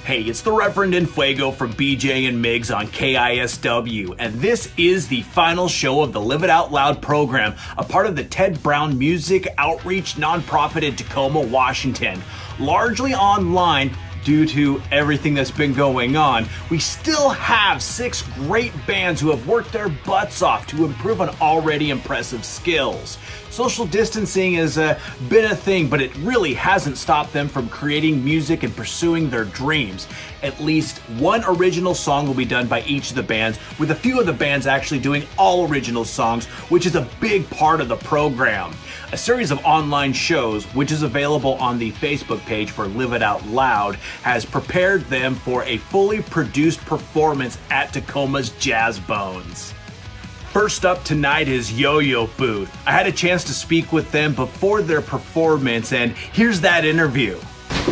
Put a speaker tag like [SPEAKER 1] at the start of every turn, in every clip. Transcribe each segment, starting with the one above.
[SPEAKER 1] Hey, it's the Reverend in Fuego from BJ and Migs on KISW, and this is the final show of the Live It Out Loud program, a part of the Ted Brown Music Outreach nonprofit in Tacoma, Washington. Largely online, due to everything that's been going on, we still have 6 great bands who have worked their butts off to improve on already impressive skills. Social distancing has been a thing, but it really hasn't stopped them from creating music and pursuing their dreams. At least one original song will be done by each of the bands, with a few of the bands actually doing all original songs, which is a big part of the program. A series of online shows, which is available on the Facebook page for Live It Out Loud, has prepared them for a fully produced performance at Tacoma's Jazz Bones. First up tonight is Yo-Yo Booth. I had a chance to speak with them before their performance, and here's that interview.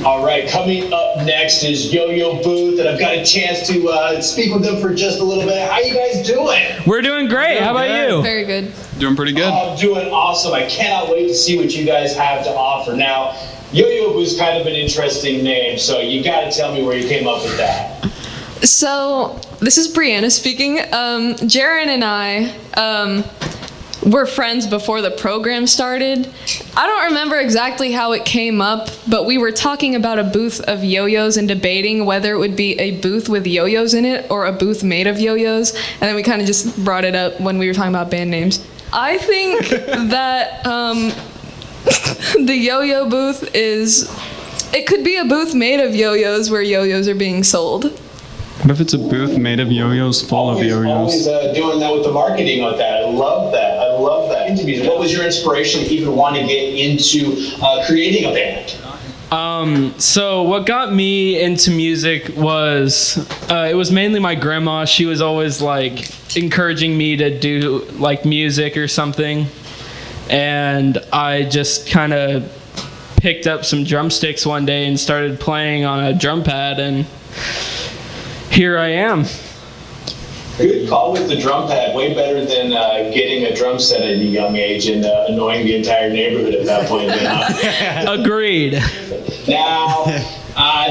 [SPEAKER 2] All right, coming up next is Yo-Yo Booth, and I've got a chance to speak with them for just a little bit. How you guys doing?
[SPEAKER 3] We're doing great. How about you?
[SPEAKER 4] Very good.
[SPEAKER 5] Doing pretty good.
[SPEAKER 2] I'm doing awesome. I cannot wait to see what you guys have to offer. Now, Yo-Yo Booth's kind of an interesting name, so you got to tell me where you came up with that.
[SPEAKER 4] So, this is Brianna speaking. Jaron and I were friends before the program started. I don't remember exactly how it came up, but we were talking about a booth of yo-yos and debating whether it would be a booth with yo-yos in it or a booth made of yo-yos, and then we kind of just brought it up when we were talking about band names. I think that the yo-yo booth it could be a booth made of yo-yos where yo-yos are being sold.
[SPEAKER 5] What if it's a booth made of yo-yos full of yo-yos?
[SPEAKER 2] Always doing that with the marketing with that. I love that. I love that. Interviews. What was your inspiration to even want to get into creating a band?
[SPEAKER 3] So what got me into music was, it was mainly my grandma. She was always like encouraging me to do like music or something. And I just kind of picked up some drumsticks one day and started playing on a drum pad, and here I am.
[SPEAKER 2] Good call with the drum pad. Way better than getting a drum set at a young age and annoying the entire neighborhood at that point.
[SPEAKER 3] Agreed.
[SPEAKER 2] Now,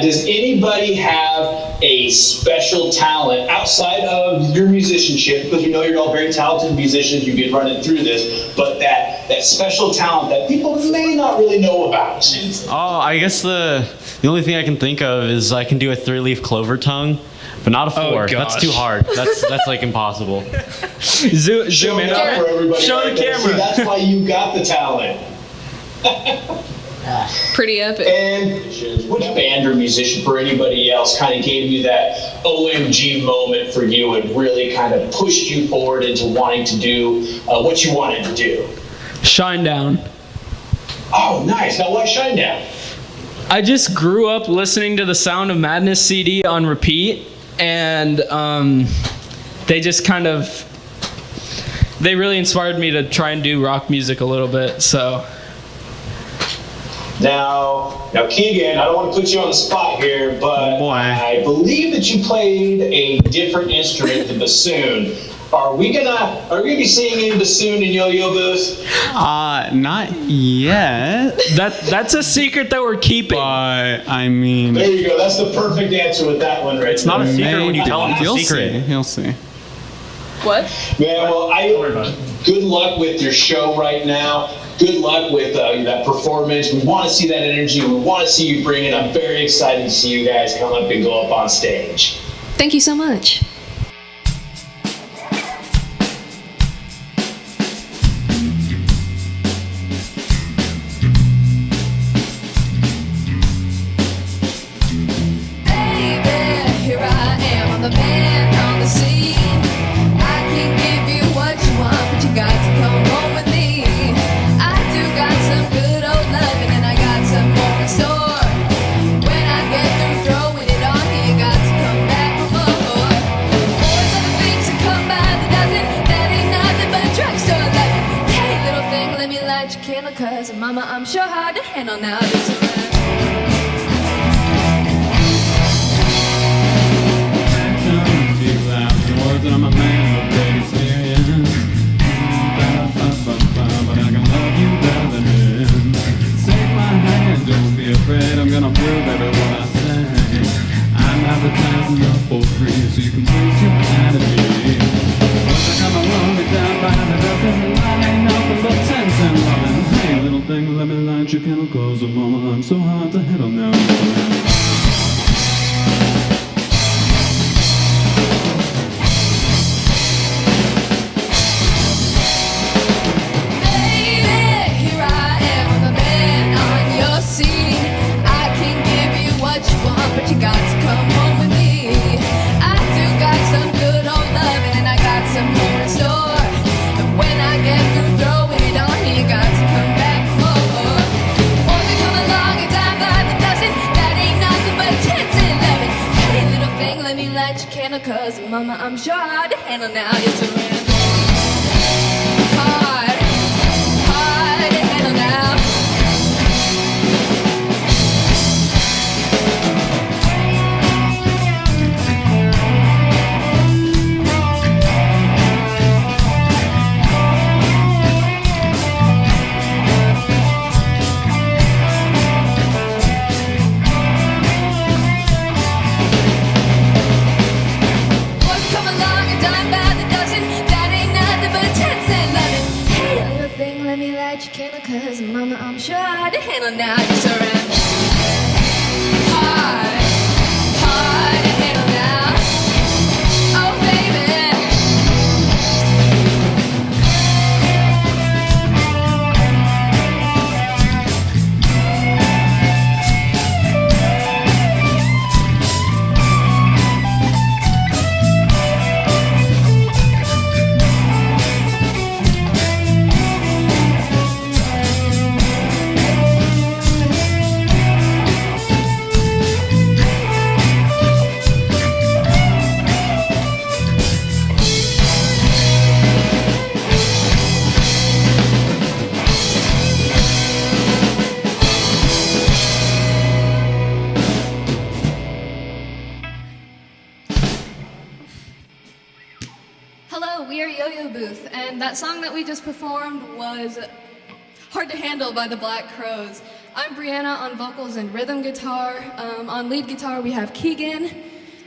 [SPEAKER 2] does anybody have a special talent outside of your musicianship? Because we know you're all very talented musicians. You've been running through this, but that special talent that people may not really know about.
[SPEAKER 6] Oh, I guess the only thing I can think of is I can do a 3-leaf clover tongue. But not a 4.
[SPEAKER 3] Oh,
[SPEAKER 6] that's too hard. That's like impossible.
[SPEAKER 3] Zoom in on it. Show the camera.
[SPEAKER 2] See, that's why you got the talent.
[SPEAKER 4] Pretty epic.
[SPEAKER 2] And which band or musician for anybody else kind of gave you that OMG moment for you and really kind of pushed you forward into wanting to do what you wanted to do?
[SPEAKER 3] Shinedown.
[SPEAKER 2] Oh, nice. Now, why Shinedown?
[SPEAKER 3] I just grew up listening to the Sound of Madness CD on repeat, and they just kind of, they really inspired me to try and do rock music a little bit, so.
[SPEAKER 2] Now, Keegan, I don't want to put you on the spot here, but I believe that you played a different instrument, the bassoon. Are we gonna be singing bassoon in Yo-Yo Booth?
[SPEAKER 6] Not yet.
[SPEAKER 3] That's a secret that we're keeping.
[SPEAKER 6] But I mean,
[SPEAKER 2] There you go. That's the perfect answer with that one, right?
[SPEAKER 6] it's not a secret when you tell them
[SPEAKER 5] You'll
[SPEAKER 6] it's a secret.
[SPEAKER 5] see. You'll see.
[SPEAKER 4] What?
[SPEAKER 2] Man, well, good luck with your show right now. Good luck with that performance. We want to see that energy. We want to see you bring it. I'm very excited to see you guys come up and go up on stage.
[SPEAKER 4] Thank you so much.
[SPEAKER 7] Cause mama, I'm sure hard to handle now.
[SPEAKER 5] I'm a man of great experience. But I can love you better than him. Take my hand, don't be afraid. I'm gonna prove every word I say. I chemicals, and mama, I'm so hard to handle now.
[SPEAKER 7] But you got to come home with me. I do got some good old loving, and I got some more in store. And when I get through throwing it on you, you got to come back for more. Won't you come along and dime by the dozen? That ain't nothing but 10s and 11s. Hey, little thing, let me light your candle, 'cause mama, I'm sure hard to handle now. You're surrounded. Hard to handle now. Cause mama, I'm sure hard to handle now. You're surrounded. Hard to handle now. Oh baby. That song that we just performed was Hard to Handle by the Black Crowes. I'm Brianna on vocals and rhythm guitar. On lead guitar we have Keegan.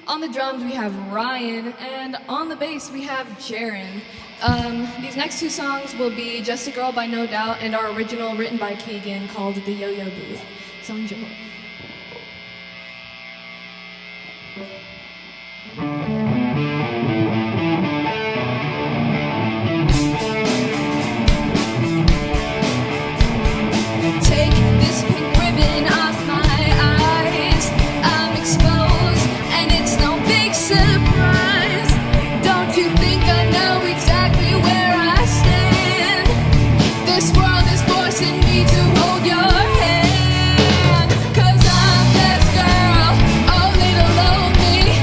[SPEAKER 7] On the drums we have Ryan. And on the bass we have Jaren. These next two songs will be Just a Girl by No Doubt and our original written by Keegan called The Yo-Yo Booth. So enjoy. This world is forcing me to hold your hand. 'Cause I'm this girl, a little lonely.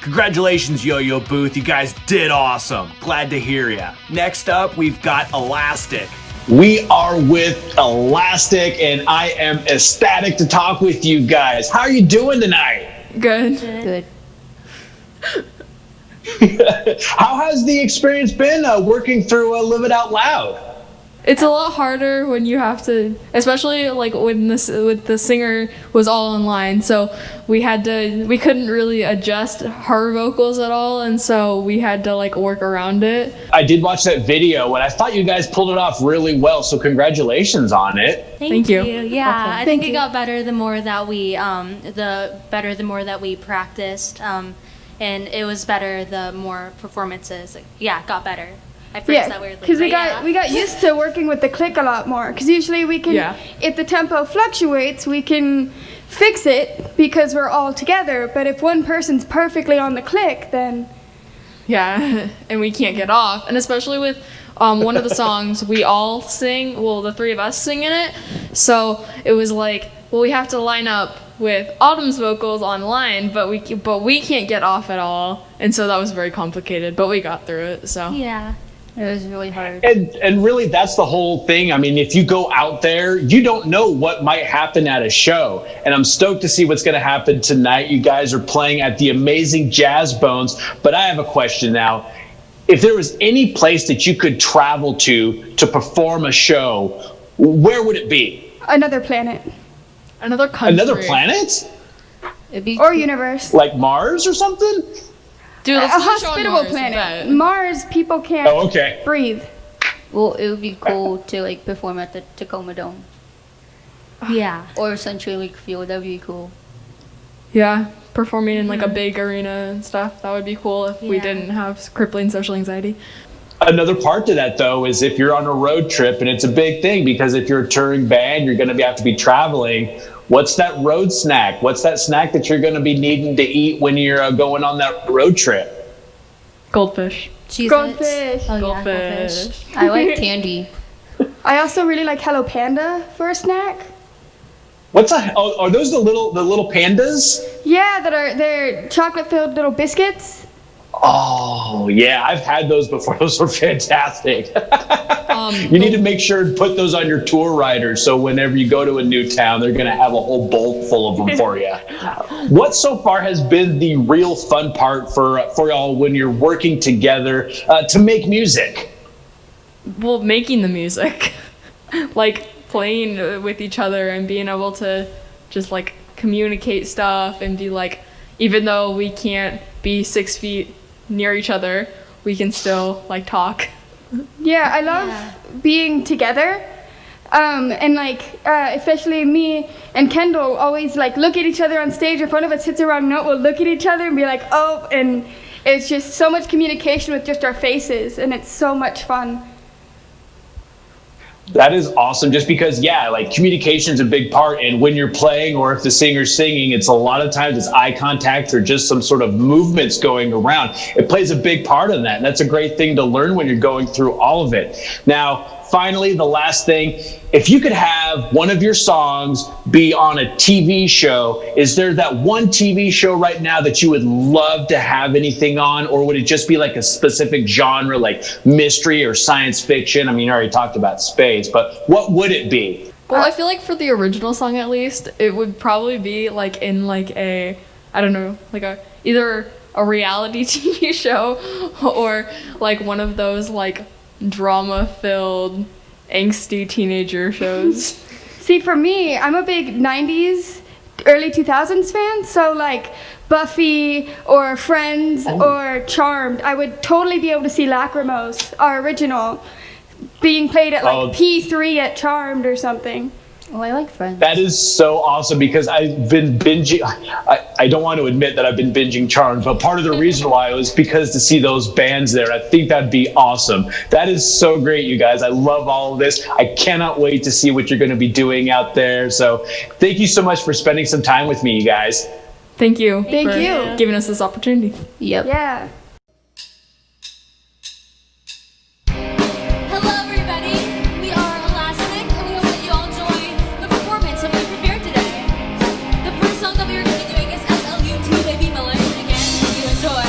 [SPEAKER 1] Congratulations, Yo-Yo Booth. You guys did awesome. Glad to hear ya. Next up, we've got Elastic.
[SPEAKER 2] We are with Elastic, and I am ecstatic to talk with you guys. How are you doing tonight?
[SPEAKER 4] Good.
[SPEAKER 8] Good.
[SPEAKER 2] How has the experience been working through Live It Out Loud?
[SPEAKER 4] It's a lot harder when you have to, especially like when the singer was all online. So we couldn't really adjust her vocals at all, and so we had to like work around it.
[SPEAKER 2] I did watch that video, and I thought you guys pulled it off really well. So congratulations on it.
[SPEAKER 4] Thank you.
[SPEAKER 8] Yeah, I
[SPEAKER 4] Thank
[SPEAKER 8] think
[SPEAKER 4] you.
[SPEAKER 8] it got better the more that we practiced, and it was better the more performances. Yeah, it got better. I phrased that weirdly.
[SPEAKER 9] Because
[SPEAKER 8] but
[SPEAKER 9] we got used to working with the click a lot more. Because usually we can, if the tempo fluctuates, we can fix it because we're all together. But if one person's perfectly on the click, then
[SPEAKER 4] Yeah, and we can't get off. And especially with one of the songs, we all sing, well, the three of us sing in it. So it was like, well, we have to line up with Autumn's vocals online, but we can't get off at all. And so that was very complicated, but we got through it, so.
[SPEAKER 8] yeah, it was really hard.
[SPEAKER 2] And really, that's the whole thing. I mean, if you go out there, you don't know what might happen at a show. And I'm stoked to see what's going to happen tonight. You guys are playing at the amazing Jazz Bones. But I have a question now. If there was any place that you could travel to perform a show, where would it be?
[SPEAKER 9] another planet
[SPEAKER 4] Another country.
[SPEAKER 2] Another planet?
[SPEAKER 9] or universe.
[SPEAKER 2] Like Mars or something?
[SPEAKER 4] Dude,
[SPEAKER 9] A
[SPEAKER 4] let's do a show on
[SPEAKER 9] hospitable
[SPEAKER 4] Mars, I
[SPEAKER 9] planet.
[SPEAKER 4] bet.
[SPEAKER 9] Mars, people can't
[SPEAKER 2] Oh, okay.
[SPEAKER 9] breathe.
[SPEAKER 10] Well, it would be cool to like perform at the Tacoma Dome
[SPEAKER 8] Yeah.
[SPEAKER 10] or Century League Field. That'd be cool.
[SPEAKER 4] Yeah, performing in like a big arena and stuff. That would be cool if we
[SPEAKER 8] Yeah.
[SPEAKER 4] didn't have crippling social anxiety.
[SPEAKER 2] Another part to that, though, is if you're on a road trip, and it's a big thing because if you're a touring band, you're going to have to be traveling. What's that road snack? What's that snack that you're going to be needing to eat when you're going on that road trip?
[SPEAKER 4] Goldfish.
[SPEAKER 8] Cheez-Its.
[SPEAKER 9] Goldfish.
[SPEAKER 8] Oh, yeah,
[SPEAKER 4] Goldfish.
[SPEAKER 10] I like candy.
[SPEAKER 9] I also really like Hello Panda for a snack.
[SPEAKER 2] What's that? Oh, are those the little pandas?
[SPEAKER 9] Yeah, they're chocolate-filled little biscuits.
[SPEAKER 2] Oh, yeah, I've had those before. Those were fantastic. You need to make sure to put those on your tour riders so whenever you go to a new town, they're going to have a whole bowl full of them for you. What so far has been the real fun part for y'all when you're working together to make music?
[SPEAKER 4] Well, making the music. Like playing with each other and being able to just like communicate stuff and be like, even though we can't be 6 feet near each other, we can still like talk.
[SPEAKER 9] Yeah, I love being together. And like, especially me and Kendall always like look at each other on stage. If one of us hits a wrong note, we'll look at each other and be like, oh, and it's just so much communication with just our faces, and it's so much fun.
[SPEAKER 2] That is awesome, just because, yeah, like communication is a big part. And when you're playing or if the singer's singing, it's a lot of times it's eye contact or just some sort of movements going around. It plays a big part in that. And that's a great thing to learn when you're going through all of it. Now, finally, the last thing, if you could have one of your songs be on a TV show, is there that one TV show right now that you would love to have anything on? Or would it just be like a specific genre, like mystery or science fiction? I mean, you already talked about space, but what would it be?
[SPEAKER 4] Well, I feel like for the original song at least, it would probably be like in like a, I don't know, like either a reality TV show or like one of those like drama-filled, angsty teenager shows.
[SPEAKER 9] See, for me, I'm a big 90s, early 2000s fan, so like Buffy or Friends or Charmed, I would totally be able to see Lacrimose, our original, being played at like P3 at Charmed or something.
[SPEAKER 10] Oh, I like Friends.
[SPEAKER 2] That is so awesome because I've been binging. I don't want to admit that I've been binging Charmed, but part of the reason why was because to see those bands there, I think that'd be awesome. That is so great, you guys. I love all of this. I cannot wait to see what you're going to be doing out there. So thank you so much for spending some time with me, you guys.
[SPEAKER 4] Thank you.
[SPEAKER 9] Thank
[SPEAKER 4] for
[SPEAKER 9] you.
[SPEAKER 4] giving us this opportunity.
[SPEAKER 10] Yep.
[SPEAKER 9] Yeah.
[SPEAKER 7] Hello, everybody. We are Elastic, and we hope that you all enjoy the performance that we prepared today. The first song that we are going to be doing is SLU2 Baby Miller. Again, hope you enjoy.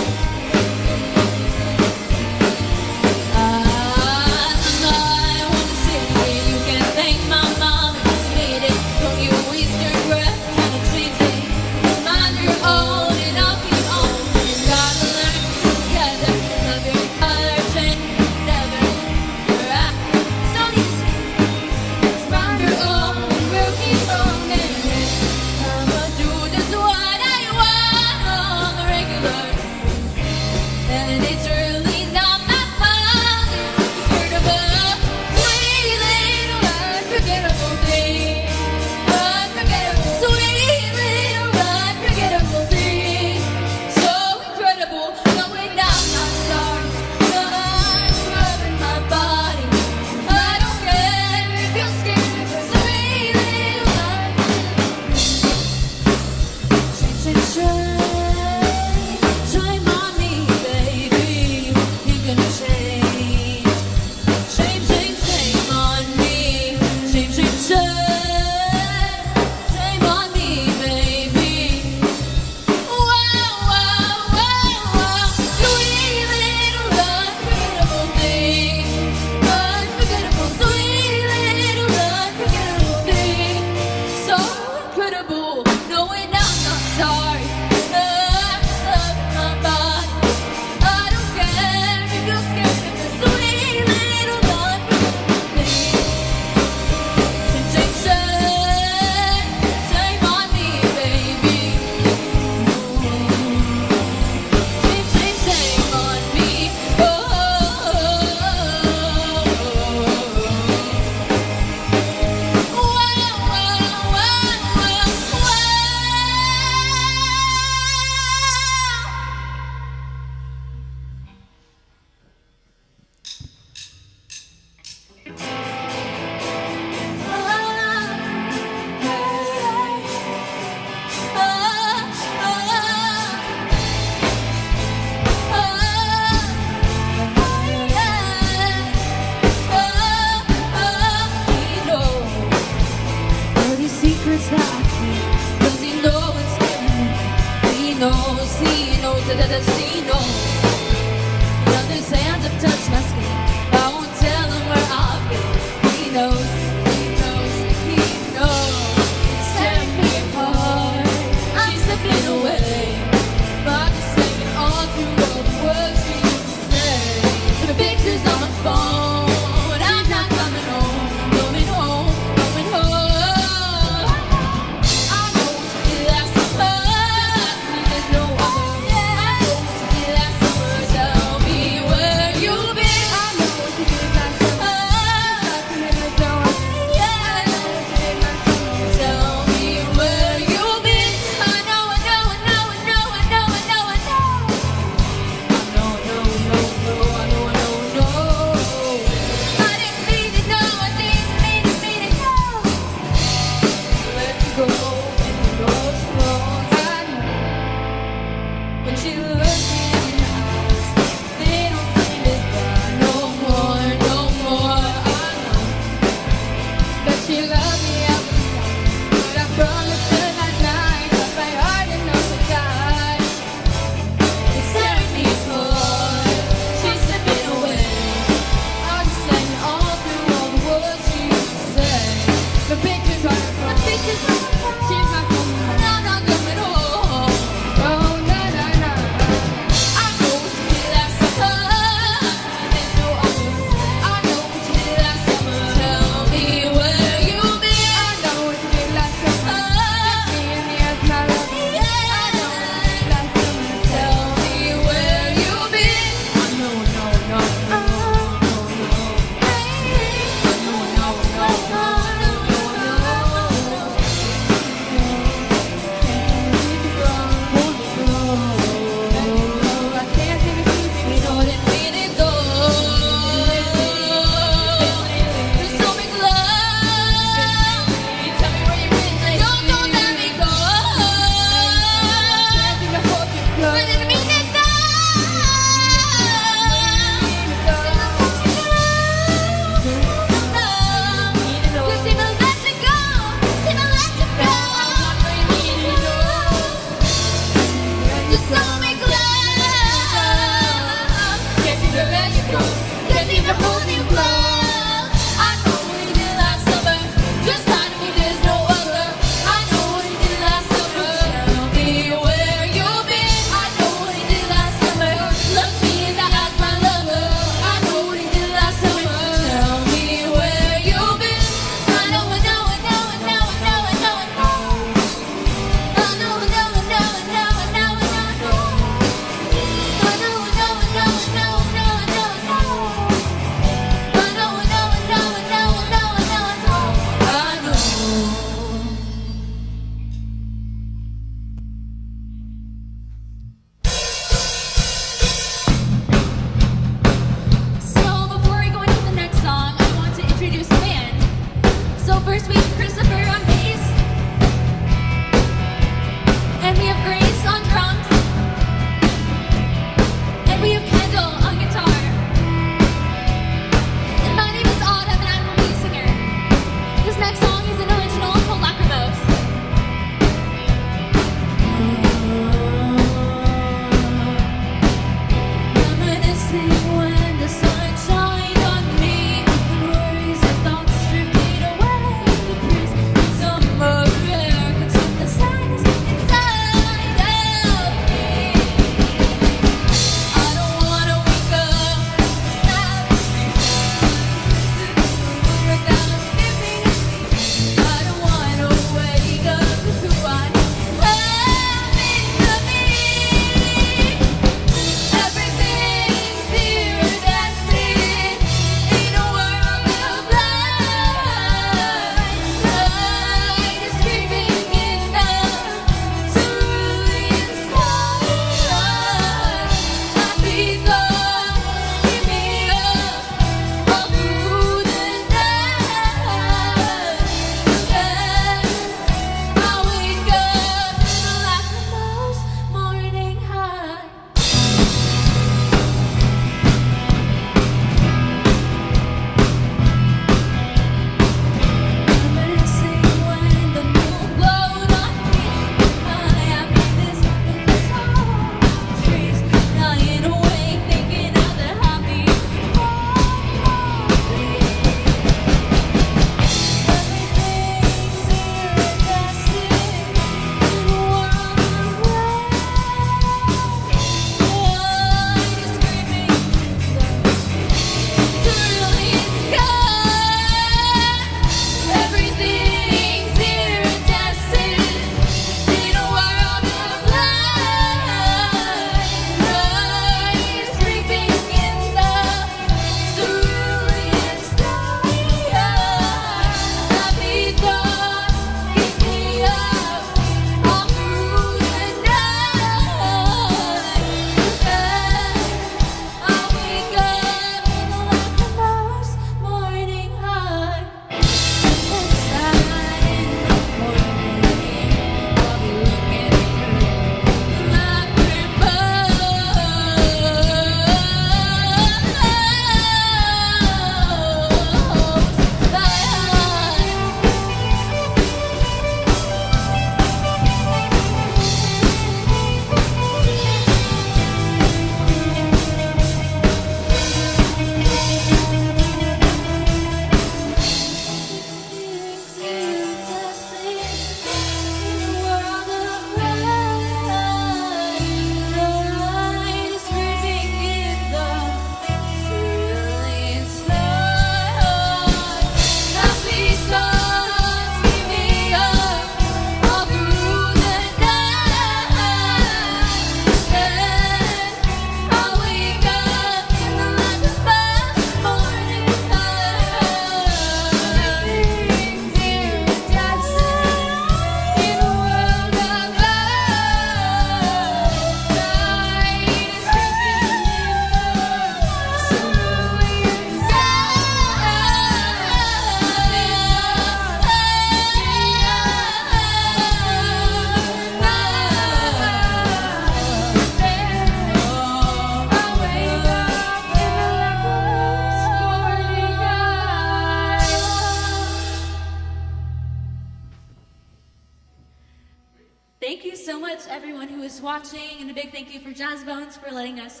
[SPEAKER 11] watching, and a big thank you for Jazz Bones for letting us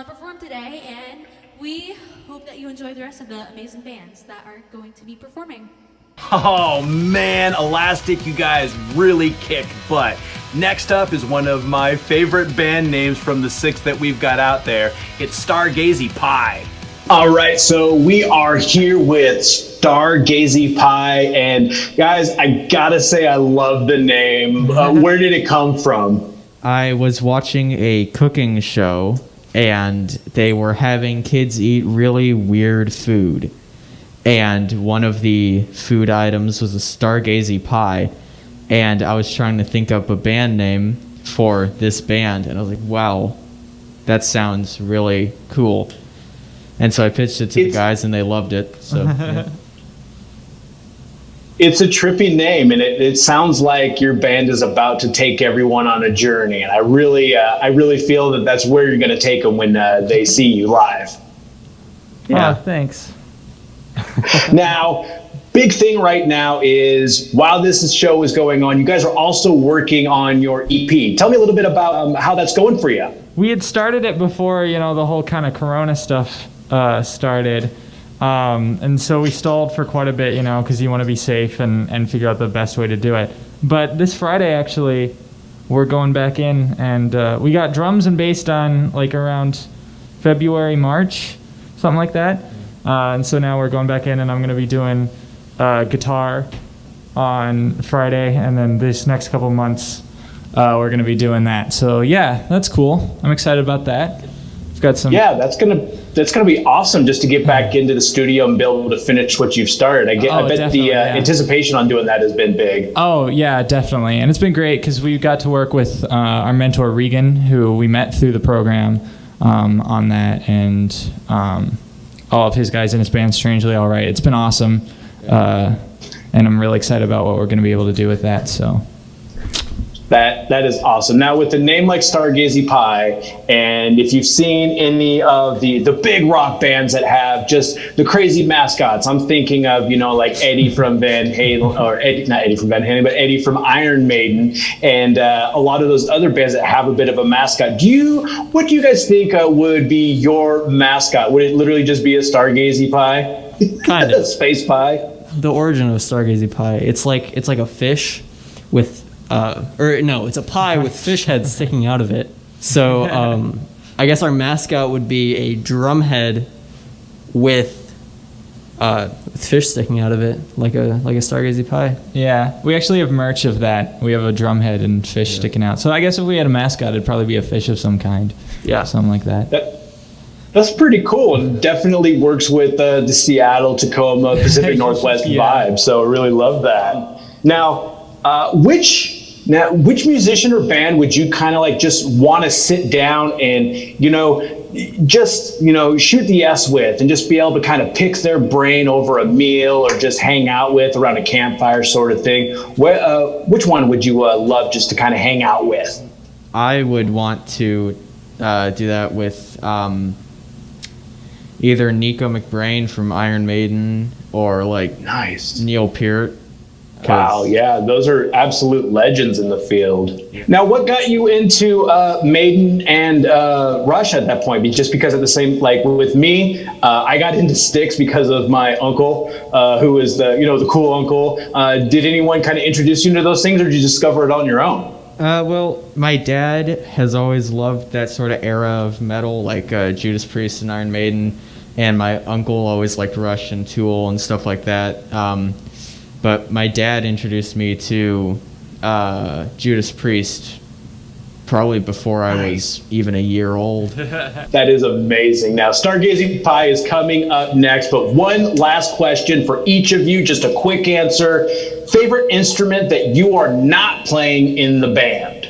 [SPEAKER 11] perform today. And we hope that you enjoy the rest of the amazing bands that are going to be performing.
[SPEAKER 1] Oh man, Elastic, you guys really kicked butt. Next up is one of my favorite band names from the 6 that we've got out there. It's Stargazey Pie.
[SPEAKER 2] All right, so we are here with Stargazey Pie, and guys, I gotta say I love the name. Where did it come from?
[SPEAKER 12] I was watching a cooking show, and they were having kids eat really weird food. And one of the food items was a Stargazey pie. And I was trying to think up a band name for this band, and I was like, wow, that sounds really cool. And so I pitched it to the guys, and they loved it. So yeah.
[SPEAKER 2] It's a trippy name, and it sounds like your band is about to take everyone on a journey. And I really feel that that's where you're going to take them when they see you live.
[SPEAKER 13] Yeah, thanks.
[SPEAKER 2] Now, big thing right now is while this show is going on, you guys are also working on your EP. Tell me a little bit about how that's going for you.
[SPEAKER 13] We had started it before, the whole kind of Corona stuff started. And so we stalled for quite a bit, because you want to be safe and figure out the best way to do it. But this Friday, actually, we're going back in, and we got drums and bass done like around February, March, something like that. And so now we're going back in, and I'm going to be doing guitar on Friday, and then this next couple months we're going to be doing that. So yeah, that's cool. I'm excited about that. We've got some.
[SPEAKER 2] Yeah, that's gonna be awesome just to get back into the studio and be able to finish what you've started. I bet the anticipation on doing that has been big.
[SPEAKER 13] Oh yeah, definitely, and it's been great because we got to work with our mentor Regan, who we met through the program on that, and all of his guys in his band, Strangely Alright. It's been awesome, and I'm really excited about what we're going to be able to do with that. So.
[SPEAKER 2] That is awesome. Now, with a name like Stargazey Pie, and if you've seen any of the big rock bands that have just the crazy mascots, I'm thinking of, like Eddie from Van Halen, or not Eddie from Van Halen, but Eddie from Iron Maiden, and a lot of those other bands that have a bit of a mascot. What do you guys think would be your mascot? Would it literally just be a Stargazey Pie?
[SPEAKER 12] Kind of.
[SPEAKER 2] Space pie?
[SPEAKER 12] The origin of Stargazey Pie, it's like a fish with it's a pie with fish heads sticking out of it. So I guess our mascot would be a drum head with fish sticking out of it, like a Stargazey pie.
[SPEAKER 13] Yeah, we actually have merch of that. We have a drum head and fish sticking out. So I guess if we had a mascot, it'd probably be a fish of some kind.
[SPEAKER 12] Yeah,
[SPEAKER 13] something like that.
[SPEAKER 2] That's pretty cool, and definitely works with the Seattle, Tacoma, Pacific Northwest vibe. So I really love that. Now, which musician or band would you kind of like just want to sit down and shoot the S with, and just be able to kind of pick their brain over a meal or just hang out with around a campfire sort of thing? Which one would you love just to kind of hang out with?
[SPEAKER 12] I would want to do that with either Nico McBrain from Iron Maiden or
[SPEAKER 2] nice
[SPEAKER 12] Neil Peart.
[SPEAKER 2] Wow, yeah, those are absolute legends in the field. Now, what got you into Maiden and Rush at that point? Just because at the same, with me, I got into Styx because of my uncle, who was the cool uncle. Did anyone kind of introduce you to those things, or did you discover it on your own?
[SPEAKER 12] Well, my dad has always loved that sort of era of metal, like Judas Priest and Iron Maiden, and my uncle always liked Rush and Tool and stuff like that. But my dad introduced me to Judas Priest probably before I was even a year old.
[SPEAKER 2] That is amazing. Now, Stargazey Pie is coming up next, but one last question for each of you, just a quick answer. Favorite instrument that you are not playing in the band?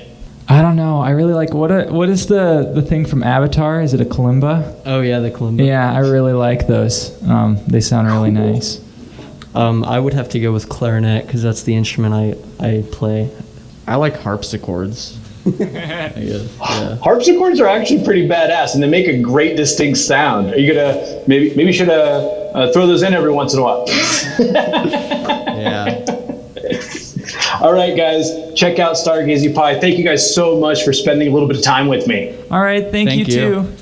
[SPEAKER 13] I don't know. I really like, what is the thing from Avatar? Is it a kalimba?
[SPEAKER 12] Oh yeah, the kalimba.
[SPEAKER 13] Yeah, I really like those. They sound really nice.
[SPEAKER 12] I would have to go with clarinet because that's the instrument I play.
[SPEAKER 6] I like harpsichords.
[SPEAKER 2] Yeah. Harpsichords are actually pretty badass, and they make a great distinct sound. Are you gonna maybe should throw those in every once in a while?
[SPEAKER 6] Yeah.
[SPEAKER 2] All right, guys, check out Stargazey Pie. Thank you guys so much for spending a little bit of time with me.
[SPEAKER 13] All right, thank you too.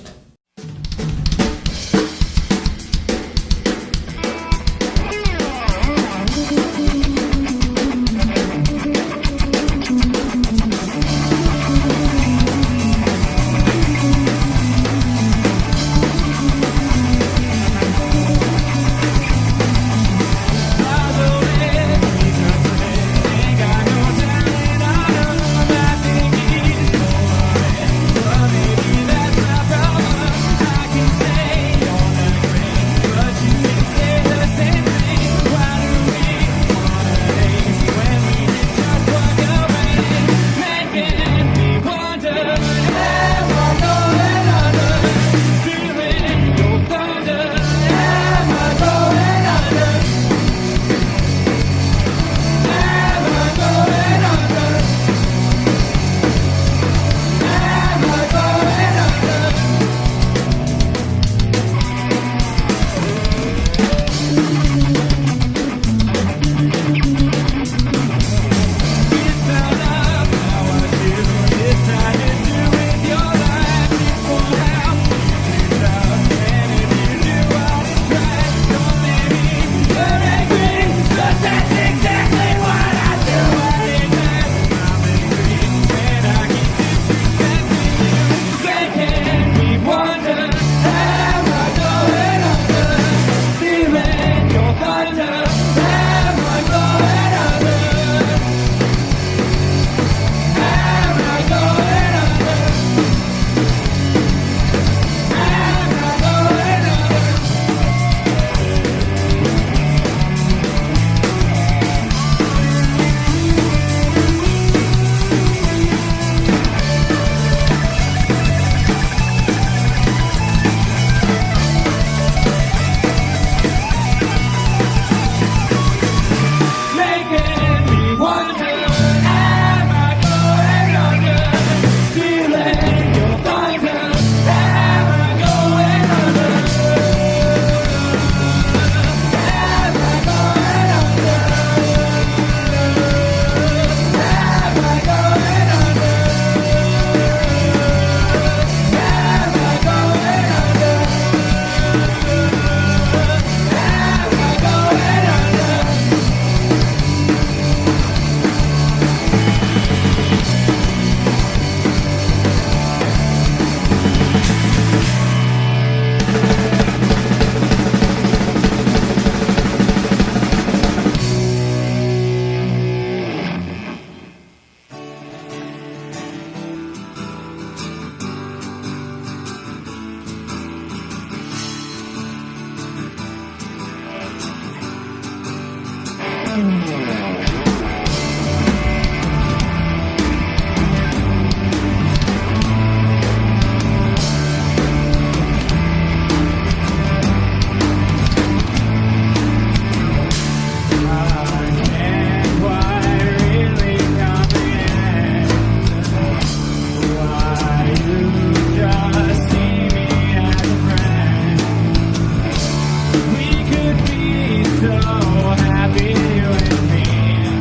[SPEAKER 5] We could be so happy, you and me.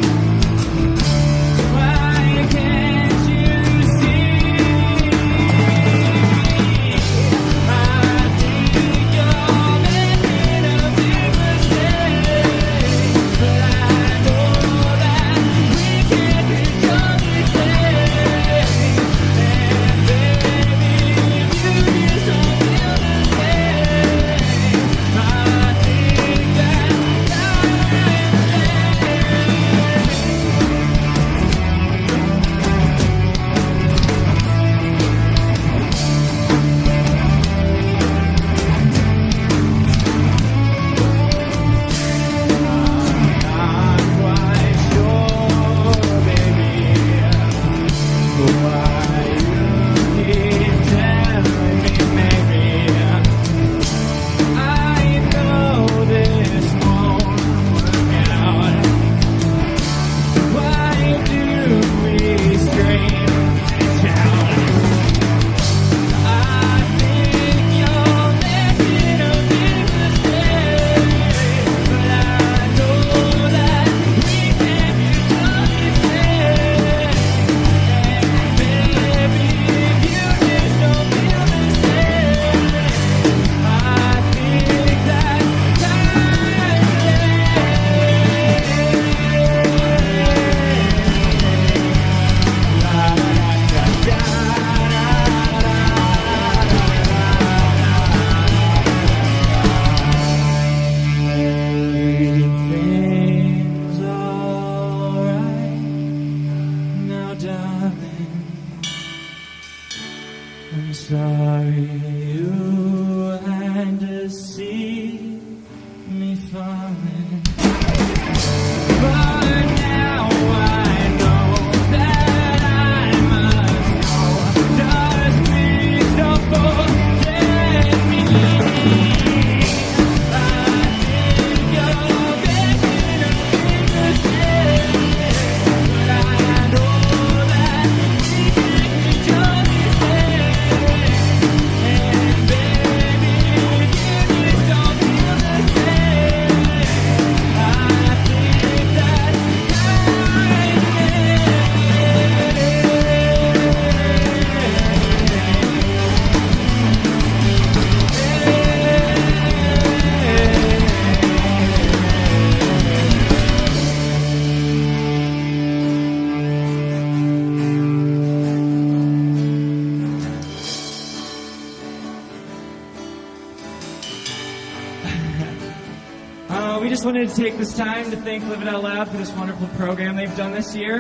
[SPEAKER 14] we just wanted to take this time to thank Live It Out Loud for this wonderful program they've done this year.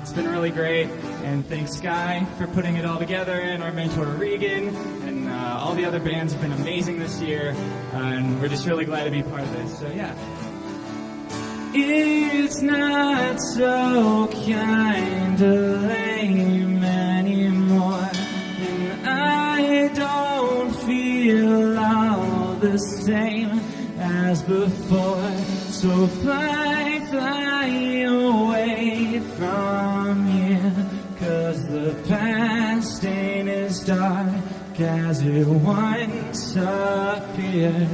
[SPEAKER 14] It's been really great, and thanks Sky for putting it all together, and our mentor Regan, and all the other bands have been amazing this year, and we're just really glad to be part of this. So yeah. It's not so kind of lame anymore, and I don't feel all the same as before. So fly, fly away from here, 'cause the past ain't as dark as it once appeared.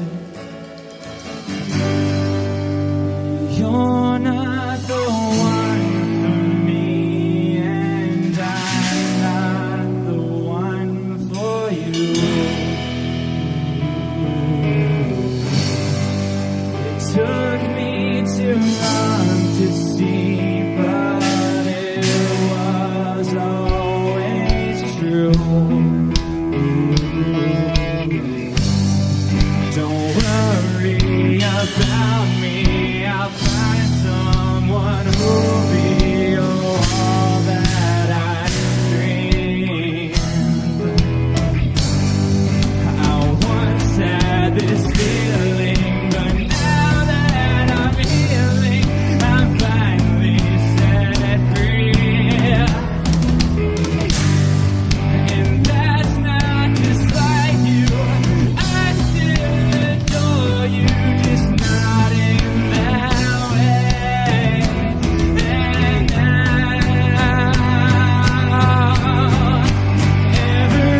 [SPEAKER 14] You're not the one for me, and I'm not the one for you. It took me too long to see, but it was always true. Don't worry about me, I'll find someone who'll be all that I dreamed. I once had this feeling, but now that I'm healing, I'm finally set free. And that's not just like you, I still adore you, just not in that way. And now everything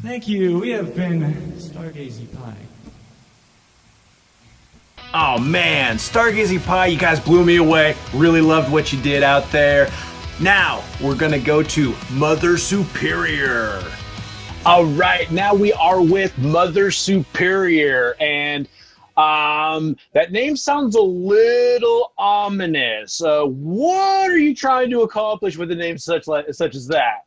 [SPEAKER 14] Thank you. We have been Stargazey Pie.
[SPEAKER 1] Oh man, Stargazey Pie, you guys blew me away. Really loved what you did out there. Now, we're gonna go to Mother Superior.
[SPEAKER 2] All right, now we are with Mother Superior, and that name sounds a little ominous. What are you trying to accomplish with a name such as that?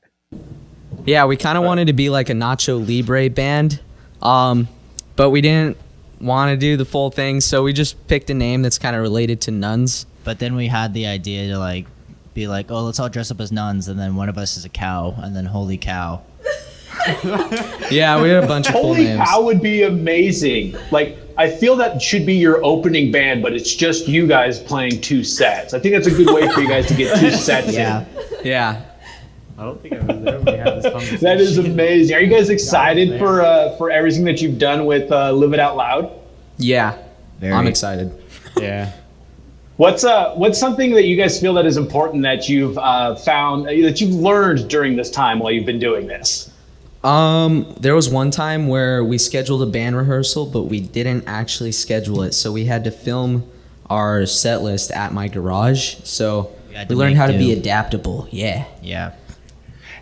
[SPEAKER 15] Yeah, we kind of wanted to be like a Nacho Libre band, but we didn't want to do the full thing, so we just picked a name that's kind of related to nuns.
[SPEAKER 16] But then we had the idea to like be like, oh, let's all dress up as nuns, and then one of us is a cow, and then holy cow.
[SPEAKER 15] Yeah, we had a bunch of cool names.
[SPEAKER 2] Holy cow would be amazing. Like, I feel that should be your opening band, but it's just you guys playing 2 sets. I think that's a good way for you guys to get 2 sets in.
[SPEAKER 15] Yeah.
[SPEAKER 6] I don't think I've ever had this conversation.
[SPEAKER 2] That is amazing. Are you guys excited for everything that you've done with Live It Out Loud?
[SPEAKER 15] Yeah, I'm excited.
[SPEAKER 6] Yeah.
[SPEAKER 2] What's something that you guys feel that is important that you've found, that you've learned during this time while you've been doing this?
[SPEAKER 15] There was one time where we scheduled a band rehearsal, but we didn't actually schedule it, so we had to film our set list at my garage. So we learned how to be adaptable. Yeah.
[SPEAKER 16] Yeah.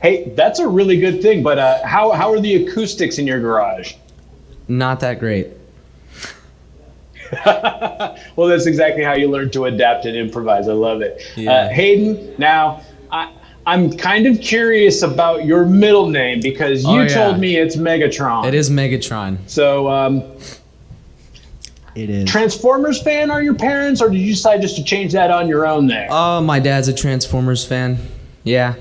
[SPEAKER 2] Hey, that's a really good thing, but how are the acoustics in your garage?
[SPEAKER 15] Not that great.
[SPEAKER 2] Well, that's exactly how you learn to adapt and improvise. I love it.
[SPEAKER 15] Yeah.
[SPEAKER 2] Hayden, now, I'm kind of curious about your middle name because you told me it's Megatron.
[SPEAKER 15] It is Megatron.
[SPEAKER 2] So,
[SPEAKER 16] it is.
[SPEAKER 2] Transformers fan are your parents, or did you decide just to change that on your own there?
[SPEAKER 15] Oh, my dad's a Transformers fan. Yeah.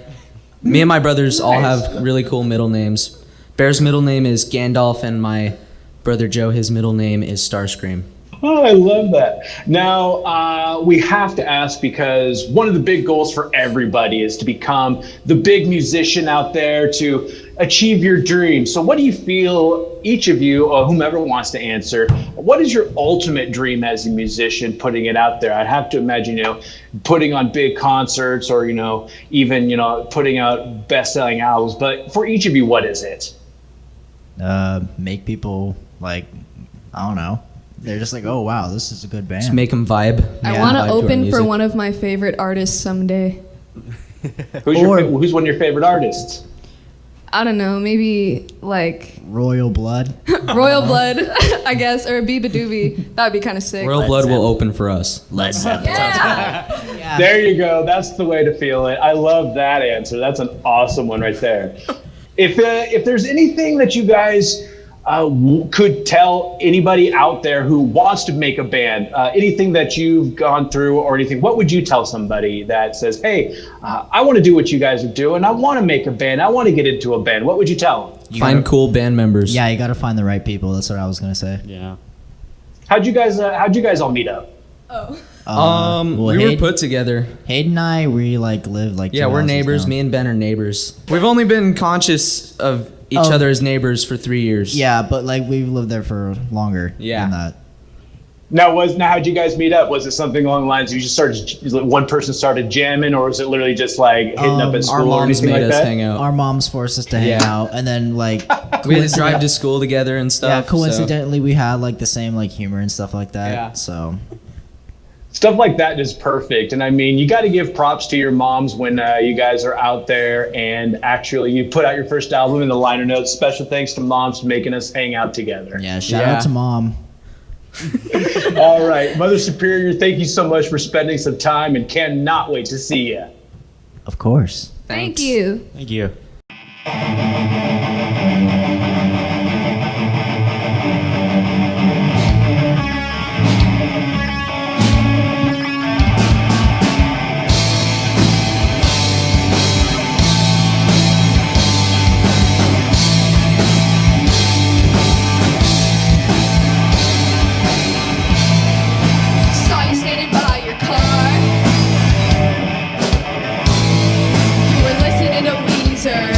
[SPEAKER 15] Me and my brothers all have really cool middle names. Bear's middle name is Gandalf, and my brother Joe, his middle name is Starscream.
[SPEAKER 2] Oh, I love that. Now, we have to ask, because one of the big goals for everybody is to become the big musician out there, to achieve your dreams. So what do you feel, each of you, or whomever wants to answer, what is your ultimate dream as a musician, putting it out there? I'd have to imagine, putting on big concerts, or, even, putting out best-selling albums. But for each of you, what is it?
[SPEAKER 16] Make people, I don't know. They're just like, oh, wow, this is a good band.
[SPEAKER 15] Just make them vibe.
[SPEAKER 4] I want to open for one of my favorite artists someday.
[SPEAKER 2] Who's one of your favorite artists?
[SPEAKER 4] I don't know, maybe like
[SPEAKER 16] Royal Blood.
[SPEAKER 4] Royal Blood, I guess, or Biba Doobie. That'd be kind of sick.
[SPEAKER 15] Royal Blood will open for us.
[SPEAKER 16] Led Zeppelin.
[SPEAKER 2] Yeah. There you go. That's the way to feel it. I love that answer. That's an awesome one right there. If there's anything that you guys could tell anybody out there who wants to make a band, anything that you've gone through or anything, what would you tell somebody that says, hey, I want to do what you guys are doing. I want to make a band. I want to get into a band. What would you tell them?
[SPEAKER 15] Find cool band members.
[SPEAKER 16] Yeah, you got to find the right people. That's what I was going to say.
[SPEAKER 6] Yeah.
[SPEAKER 2] How'd you guys all meet up?
[SPEAKER 15] We were put together.
[SPEAKER 16] Hayden and I, we live
[SPEAKER 15] Yeah, we're neighbors.
[SPEAKER 16] down.
[SPEAKER 15] Me and Ben are neighbors. We've only been conscious of each other as neighbors for 3 years.
[SPEAKER 16] Yeah, but we've lived there for longer than that.
[SPEAKER 2] Now, how'd you guys meet up? Was it something along the lines of you just started, one person started jamming, or was it literally just hitting up at school or anything like that?
[SPEAKER 15] Our moms made us hang out.
[SPEAKER 16] Our moms forced us to hang out, and then
[SPEAKER 15] we had to drive to school together and stuff.
[SPEAKER 16] Yeah, coincidentally, we had the same humor and stuff like that.
[SPEAKER 15] Yeah.
[SPEAKER 16] So
[SPEAKER 2] stuff like that is perfect. And I mean, you got to give props to your moms when you guys are out there and actually you put out your first album in the liner notes. Special thanks to moms for making us hang out together.
[SPEAKER 16] Yeah, shout out to mom.
[SPEAKER 2] All right, Mother Superior, thank you so much for spending some time and cannot wait to see you.
[SPEAKER 16] Of course.
[SPEAKER 4] Thank you.
[SPEAKER 6] Thank you.
[SPEAKER 7] Saw you standing by your car. You were listening to Weezer.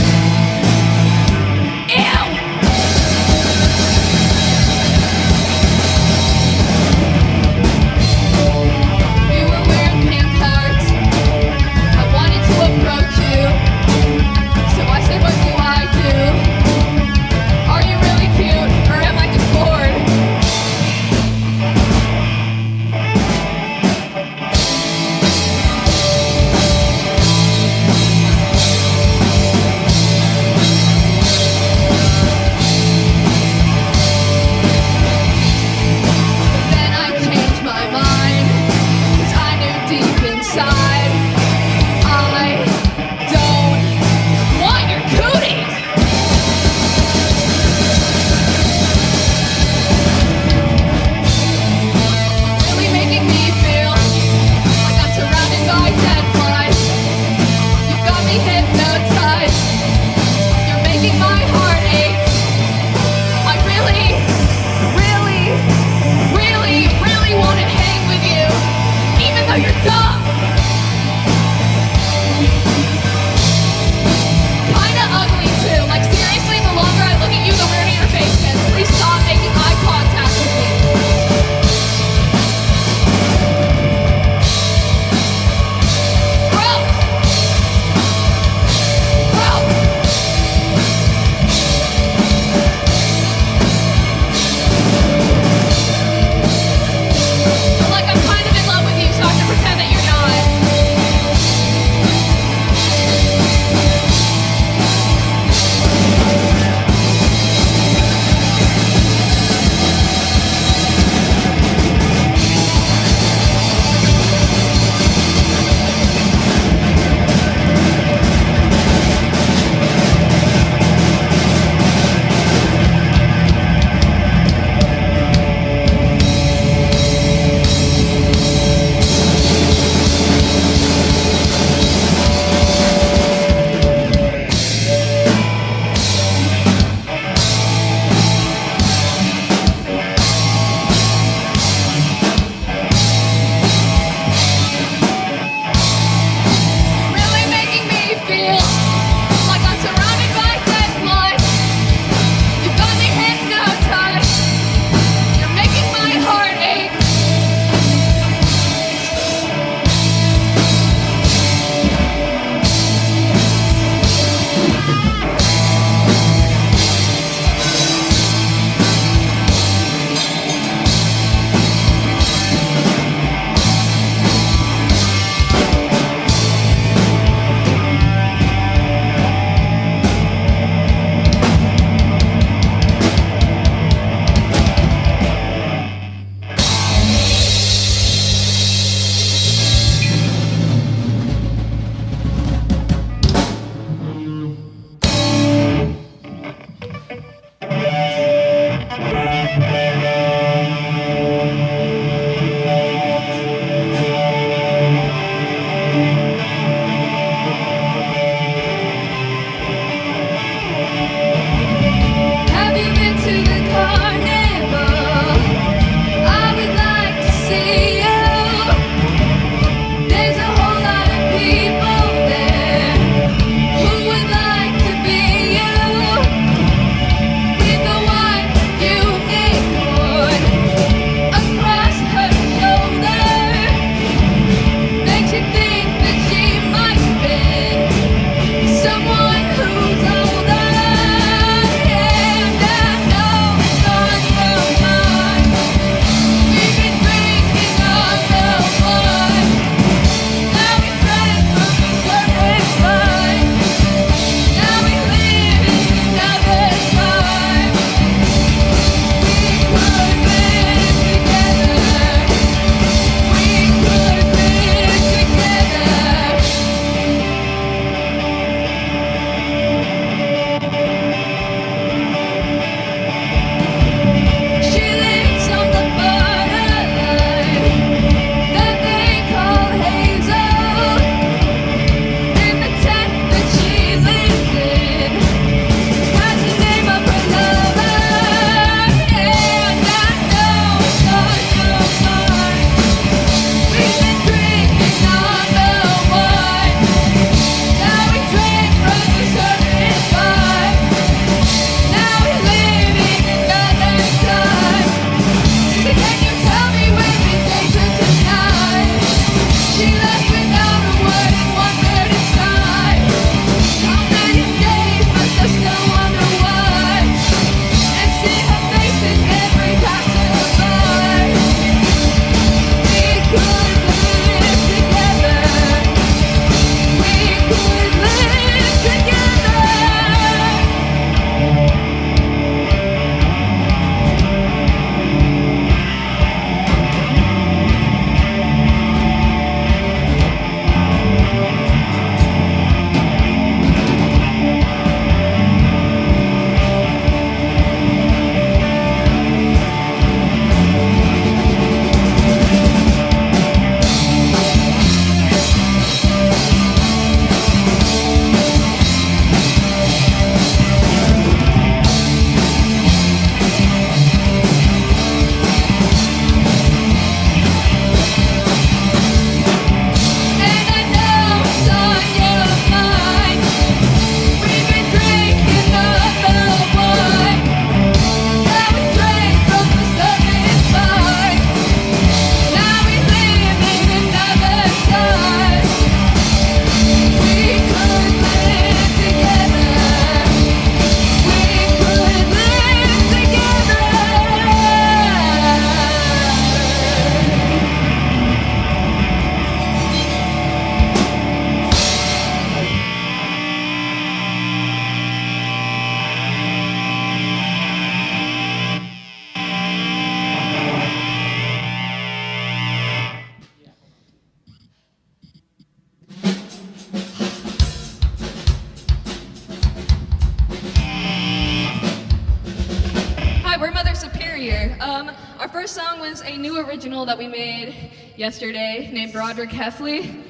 [SPEAKER 4] first song was a new original that we made yesterday named Roderick Heffley.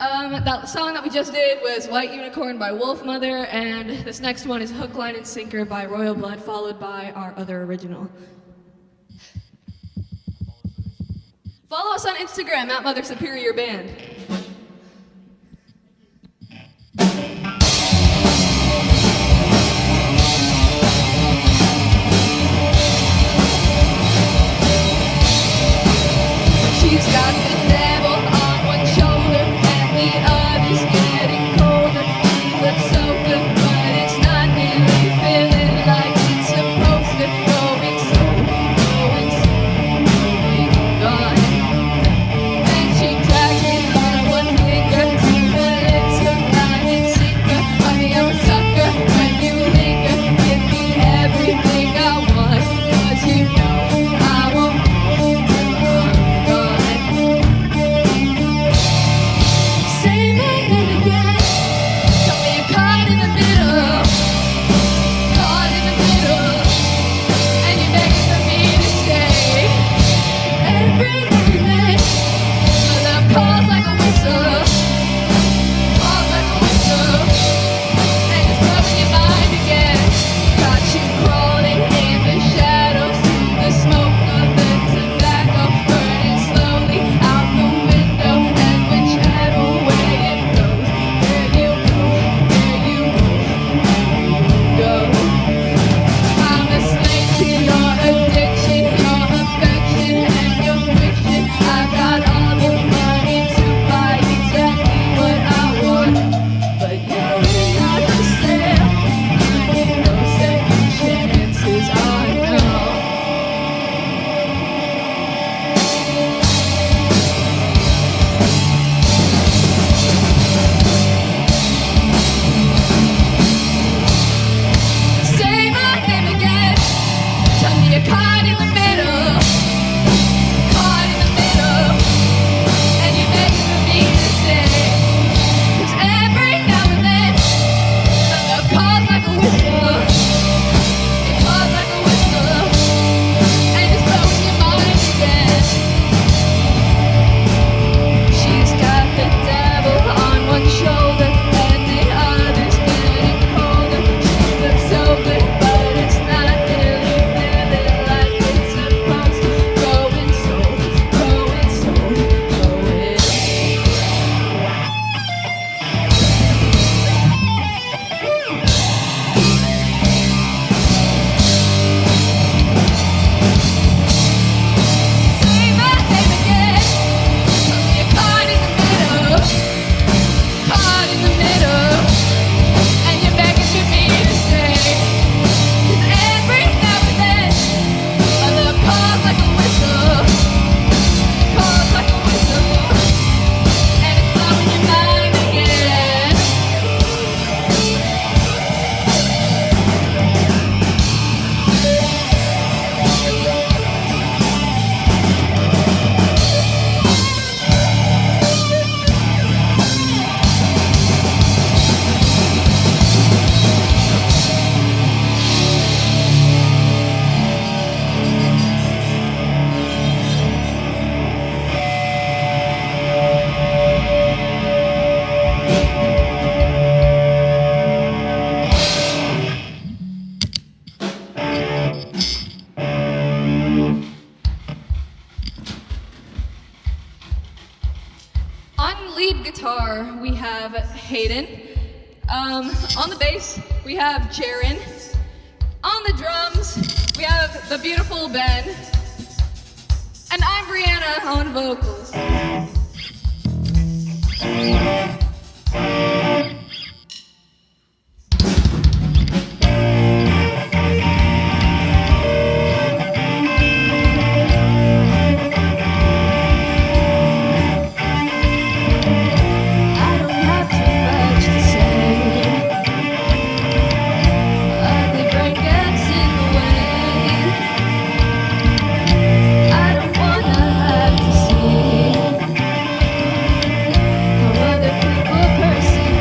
[SPEAKER 4] That song that we just did was White Unicorn by Wolfmother, and this next one is Hook, Line, and Sinker by Royal Blood, followed by our other original. Follow us on Instagram at Mother Superior Band. She's got the devil on one shoulder and the other's getting colder. She looks so good, but it's not really feeling like it's supposed to. Going so, gone. And she drags me by one finger to her lips, hook, line, and sinker. Honey, I'm a sucker when you linger. Give me everything I want, 'cause you know I won't hold till I'm gone. Say my name again. Tell me you're caught in the middle. Caught in the middle. And you're begging for me to stay. Every moment, my love calls like a whistle. Calls like a whistle. And it's blowing your mind again. Got you crawling in the shadows through the smoke of the tobacco, burning slowly out the window. And whichever way it goes, there you go, there you go. I'm a slave to your addiction, your affection, and your fiction. I've got all the money to buy exactly what I want, but you're not for sale. I need no second chances, I know. Say my name again. Tell me you're caught in the middle. Caught in the middle. And you're begging for me to stay. 'Cause every now and then, my love calls like a whistle. It calls like a whistle. And it's blowing your mind again. She's got the devil on one shoulder and the other's getting colder. She looks so good, but it's not really feeling like it's supposed to. Going sold, going sold, going. Say my name again. Tell me you're caught in the middle. Caught in the middle. And you're begging for me to stay. 'Cause every now and then, my love calls like a whistle. Calls like a whistle. And it's blowing your mind again. On lead guitar, we have Hayden. On the bass, we have Jaren. On the drums, we have the beautiful Ben. And I'm Brianna on vocals. I don't have too much to say. Ugly brain gets in the way. I don't wanna have to see how other people perceive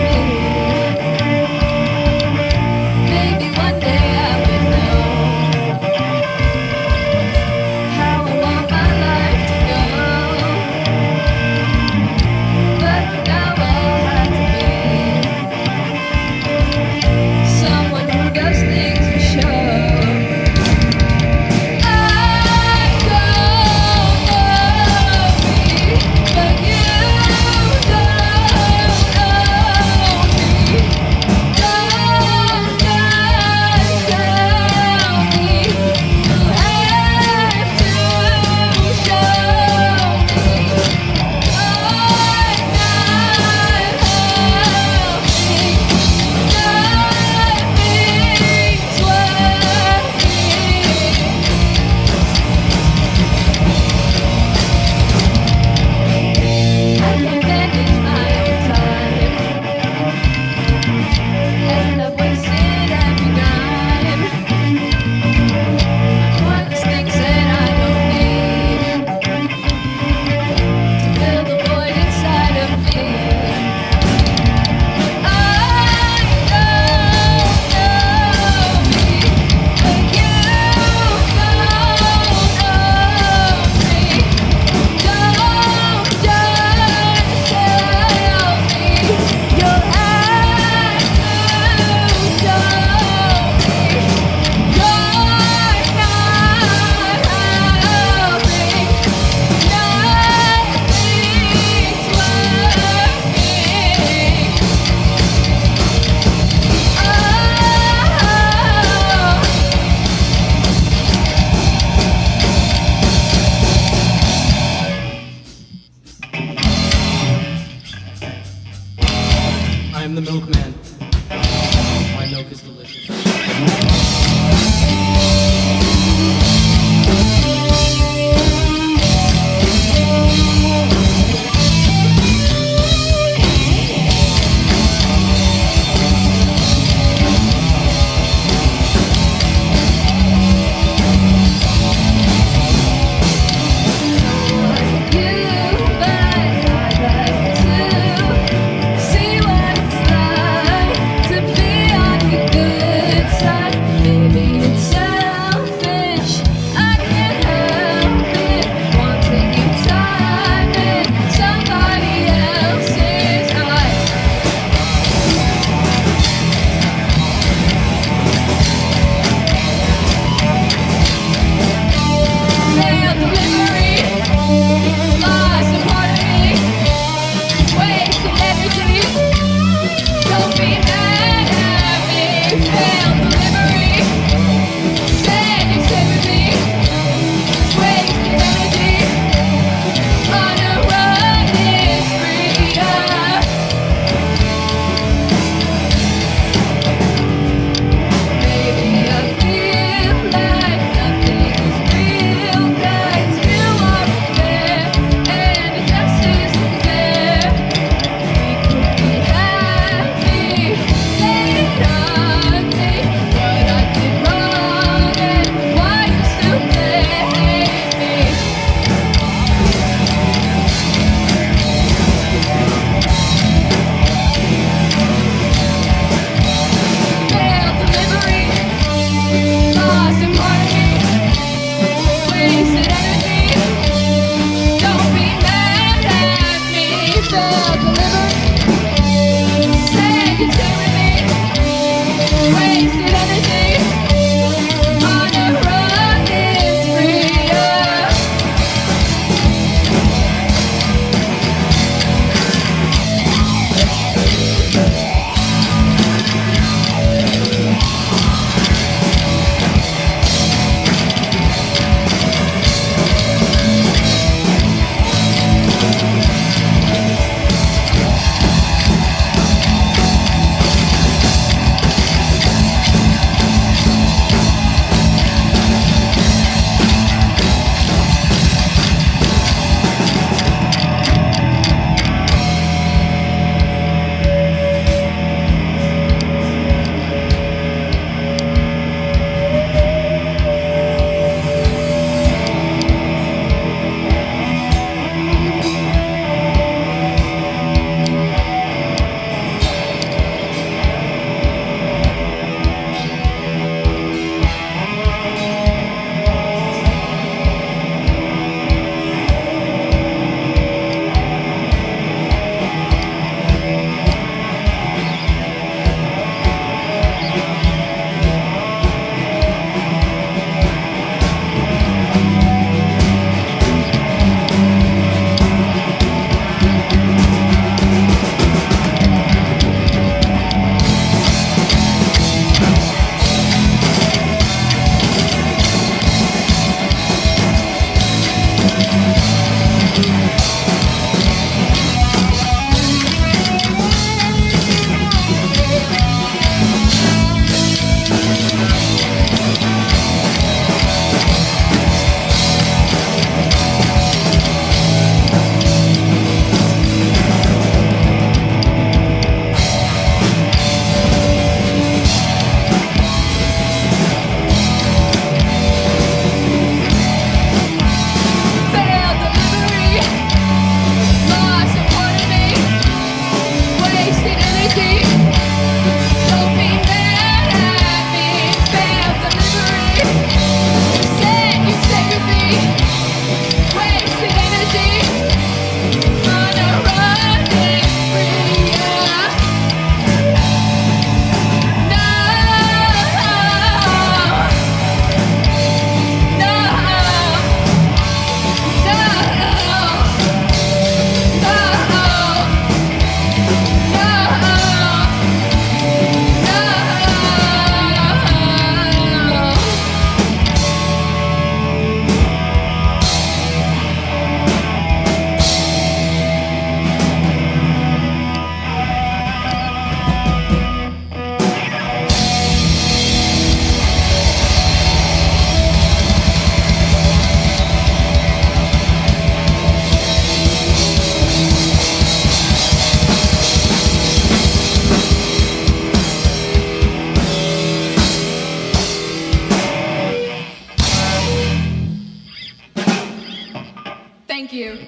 [SPEAKER 7] Thank you.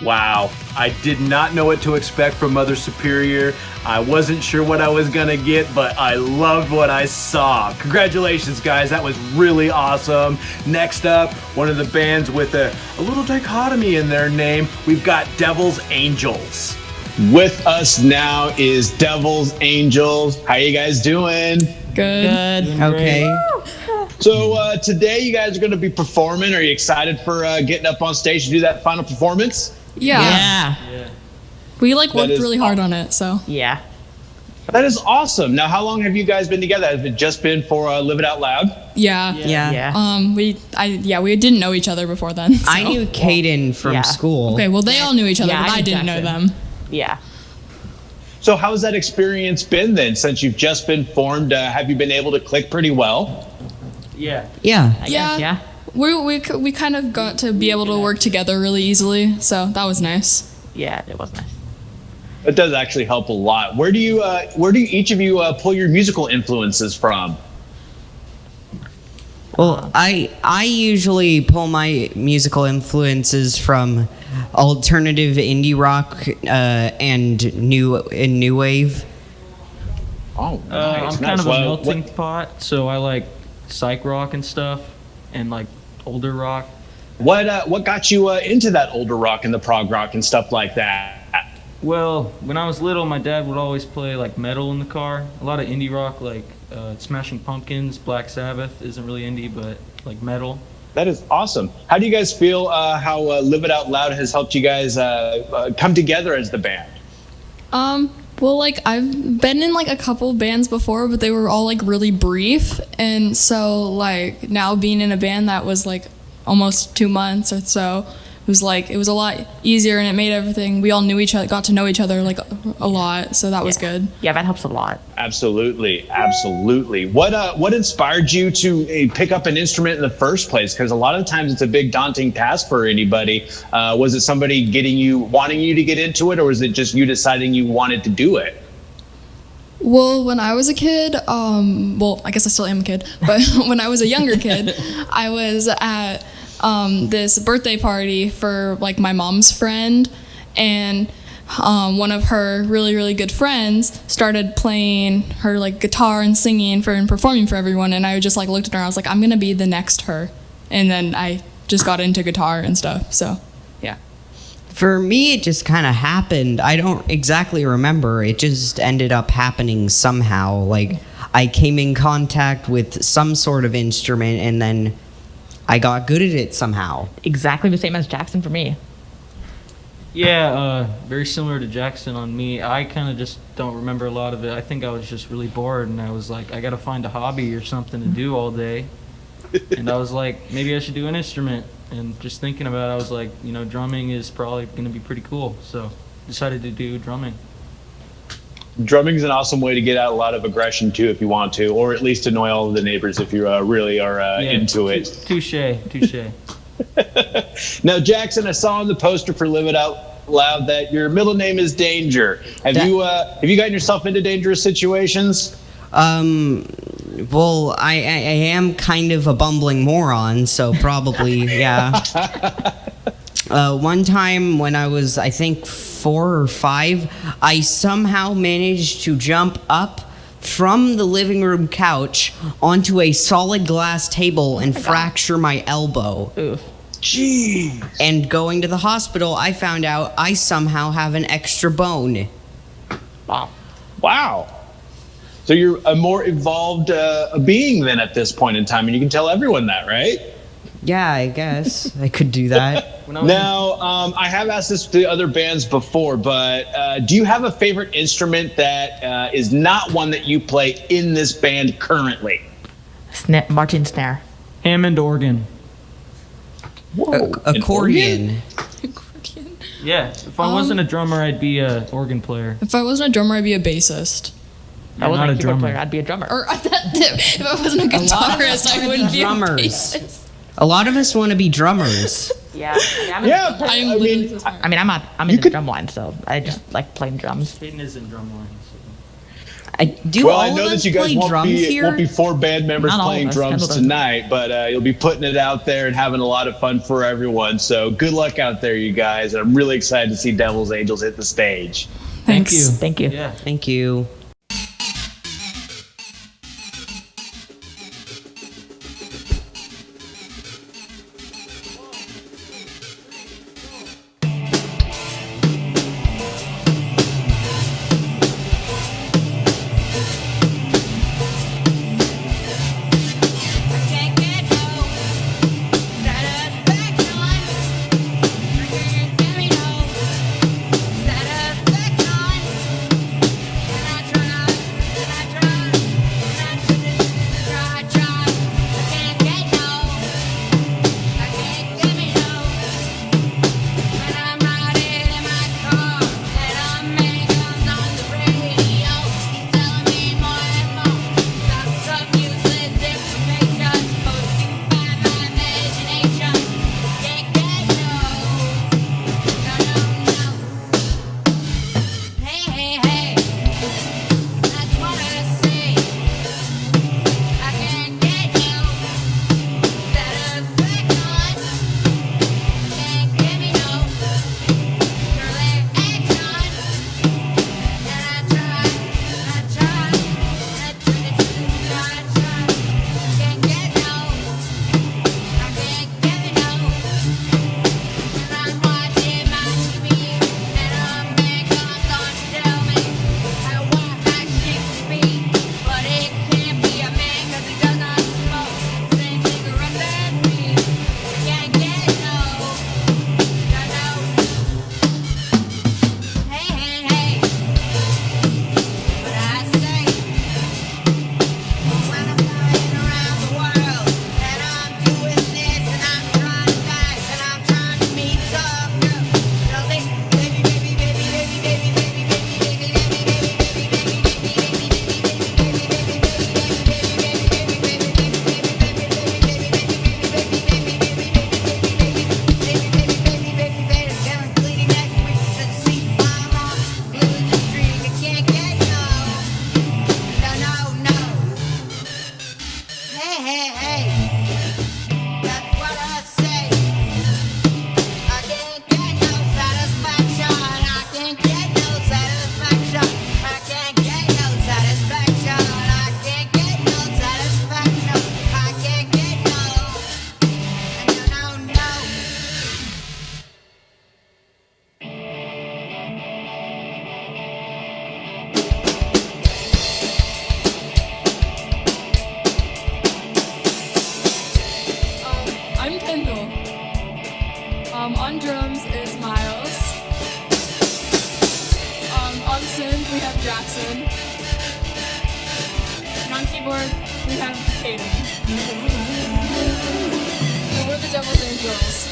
[SPEAKER 1] Wow, I did not know what to expect from Mother Superior. I wasn't sure what I was gonna get, but I loved what I saw. Congratulations, guys, that was really awesome. Next up, one of the bands with a little dichotomy in their name, we've got Devil's Angels.
[SPEAKER 2] With us now is Devil's Angels. How you guys doing?
[SPEAKER 4] Good.
[SPEAKER 15] Okay.
[SPEAKER 2] So today you guys are going to be performing. Are you excited for getting up on stage to do that final performance?
[SPEAKER 4] Yeah. We worked really hard on it, so.
[SPEAKER 17] Yeah.
[SPEAKER 2] That is awesome. Now, how long have you guys been together? Has it just been for Live It Out Loud?
[SPEAKER 4] Yeah. We didn't know each other before then. So.
[SPEAKER 15] I knew Caden from school.
[SPEAKER 4] Okay, well they all knew each other, but I didn't know them.
[SPEAKER 17] Yeah.
[SPEAKER 2] So how's that experience been then? Since you've just been formed, have you been able to click pretty well?
[SPEAKER 3] Yeah.
[SPEAKER 4] Yeah. We kind of got to be able to work together really easily, so that was nice.
[SPEAKER 17] Yeah, it was nice.
[SPEAKER 2] It does actually help a lot. Where do each of you pull your musical influences from?
[SPEAKER 15] Well, I usually pull my musical influences from alternative indie rock and new wave.
[SPEAKER 2] Oh, nice.
[SPEAKER 3] I'm kind of a melting pot, so I like psych rock and stuff, and like older rock.
[SPEAKER 2] What got you into that older rock and the prog rock and stuff like that?
[SPEAKER 3] Well, when I was little, my dad would always play like metal in the car. A lot of indie rock, like Smashing Pumpkins, Black Sabbath isn't really indie, but like metal.
[SPEAKER 2] That is awesome. How do you guys feel how Live It Out Loud has helped you guys come together as the band?
[SPEAKER 4] Well, I've been in a couple bands before, but they were all really brief, and so now being in a band that was almost 2 months or so, it was a lot easier, and it made everything. We all knew each other, got to know each other a lot, so that was good.
[SPEAKER 17] Yeah, that helps a lot.
[SPEAKER 2] Absolutely. What inspired you to pick up an instrument in the first place? Because a lot of times it's a big daunting task for anybody. Was it somebody wanting you to get into it, or was it just you deciding you wanted to do it?
[SPEAKER 4] Well, when I was a kid, I guess I still am a kid, but when I was a younger kid, I was at this birthday party for my mom's friend, and one of her really, really good friends started playing her guitar and singing and performing for everyone, and I just looked at her and I was like, I'm gonna be the next her, and then I just got into guitar and stuff, so yeah.
[SPEAKER 15] For me, it just kind of happened. I don't exactly remember. It just ended up happening somehow. I came in contact with some sort of instrument, and then I got good at it somehow.
[SPEAKER 17] Exactly the same as Jackson for me.
[SPEAKER 3] Yeah, very similar to Jackson on me. I kind of just don't remember a lot of it. I think I was just really bored, and I was like, I gotta find a hobby or something to do all day. And I was like, maybe I should do an instrument. And just thinking about it, I was like, drumming is probably going to be pretty cool. So decided to do drumming.
[SPEAKER 2] Drumming is an awesome way to get out a lot of aggression too, if you want to, or at least annoy all of the neighbors if you really are into it.
[SPEAKER 3] Touche.
[SPEAKER 2] Now, Jackson, I saw on the poster for Live It Out Loud that your middle name is Danger. Have you gotten yourself into dangerous situations?
[SPEAKER 15] Well, I am kind of a bumbling moron, so probably, yeah. One time when I was, I think, 4 or 5, I somehow managed to jump up from the living room couch onto a solid glass table and fracture my elbow.
[SPEAKER 17] Ooh.
[SPEAKER 2] Jeez.
[SPEAKER 15] And going to the hospital, I found out I somehow have an extra bone.
[SPEAKER 2] Wow. So you're a more evolved being then at this point in time, and you can tell everyone that, right?
[SPEAKER 15] Yeah, I guess I could do that.
[SPEAKER 2] Now, I have asked this to the other bands before, but do you have a favorite instrument that is not one that you play in this band currently?
[SPEAKER 17] Marching snare.
[SPEAKER 3] Hammond organ.
[SPEAKER 2] Whoa,
[SPEAKER 15] accordion.
[SPEAKER 3] Yeah, if I wasn't a drummer, I'd be an organ player.
[SPEAKER 4] If I wasn't a drummer, I'd be a bassist.
[SPEAKER 17] I wasn't a keyboard player, I'd be a drummer.
[SPEAKER 4] Or if I wasn't a guitarist, I wouldn't be a bassist.
[SPEAKER 15] A lot of us want to be drummers.
[SPEAKER 17] Yeah. I'm in the drum line, so I just like playing drums.
[SPEAKER 3] Peyton is in drum line.
[SPEAKER 18] Well, I
[SPEAKER 19] all
[SPEAKER 18] know
[SPEAKER 19] of
[SPEAKER 18] that
[SPEAKER 19] us
[SPEAKER 18] you guys
[SPEAKER 19] play
[SPEAKER 18] won't
[SPEAKER 19] drums
[SPEAKER 18] be,
[SPEAKER 19] here?
[SPEAKER 18] won't be 4 band members
[SPEAKER 19] Not all of
[SPEAKER 18] playing
[SPEAKER 19] us.
[SPEAKER 18] drums
[SPEAKER 19] Kendall doesn't.
[SPEAKER 18] tonight, but you'll be putting it out there and having a lot of fun for everyone. So good luck out there, you guys. And I'm really excited to see Devil's Angels hit the stage.
[SPEAKER 17] Thank you.
[SPEAKER 15] Yeah. Thank you.
[SPEAKER 4] On drums is Miles. On synth we have Jackson. And on keyboard we have Kaden. And we're the Devil's Angels.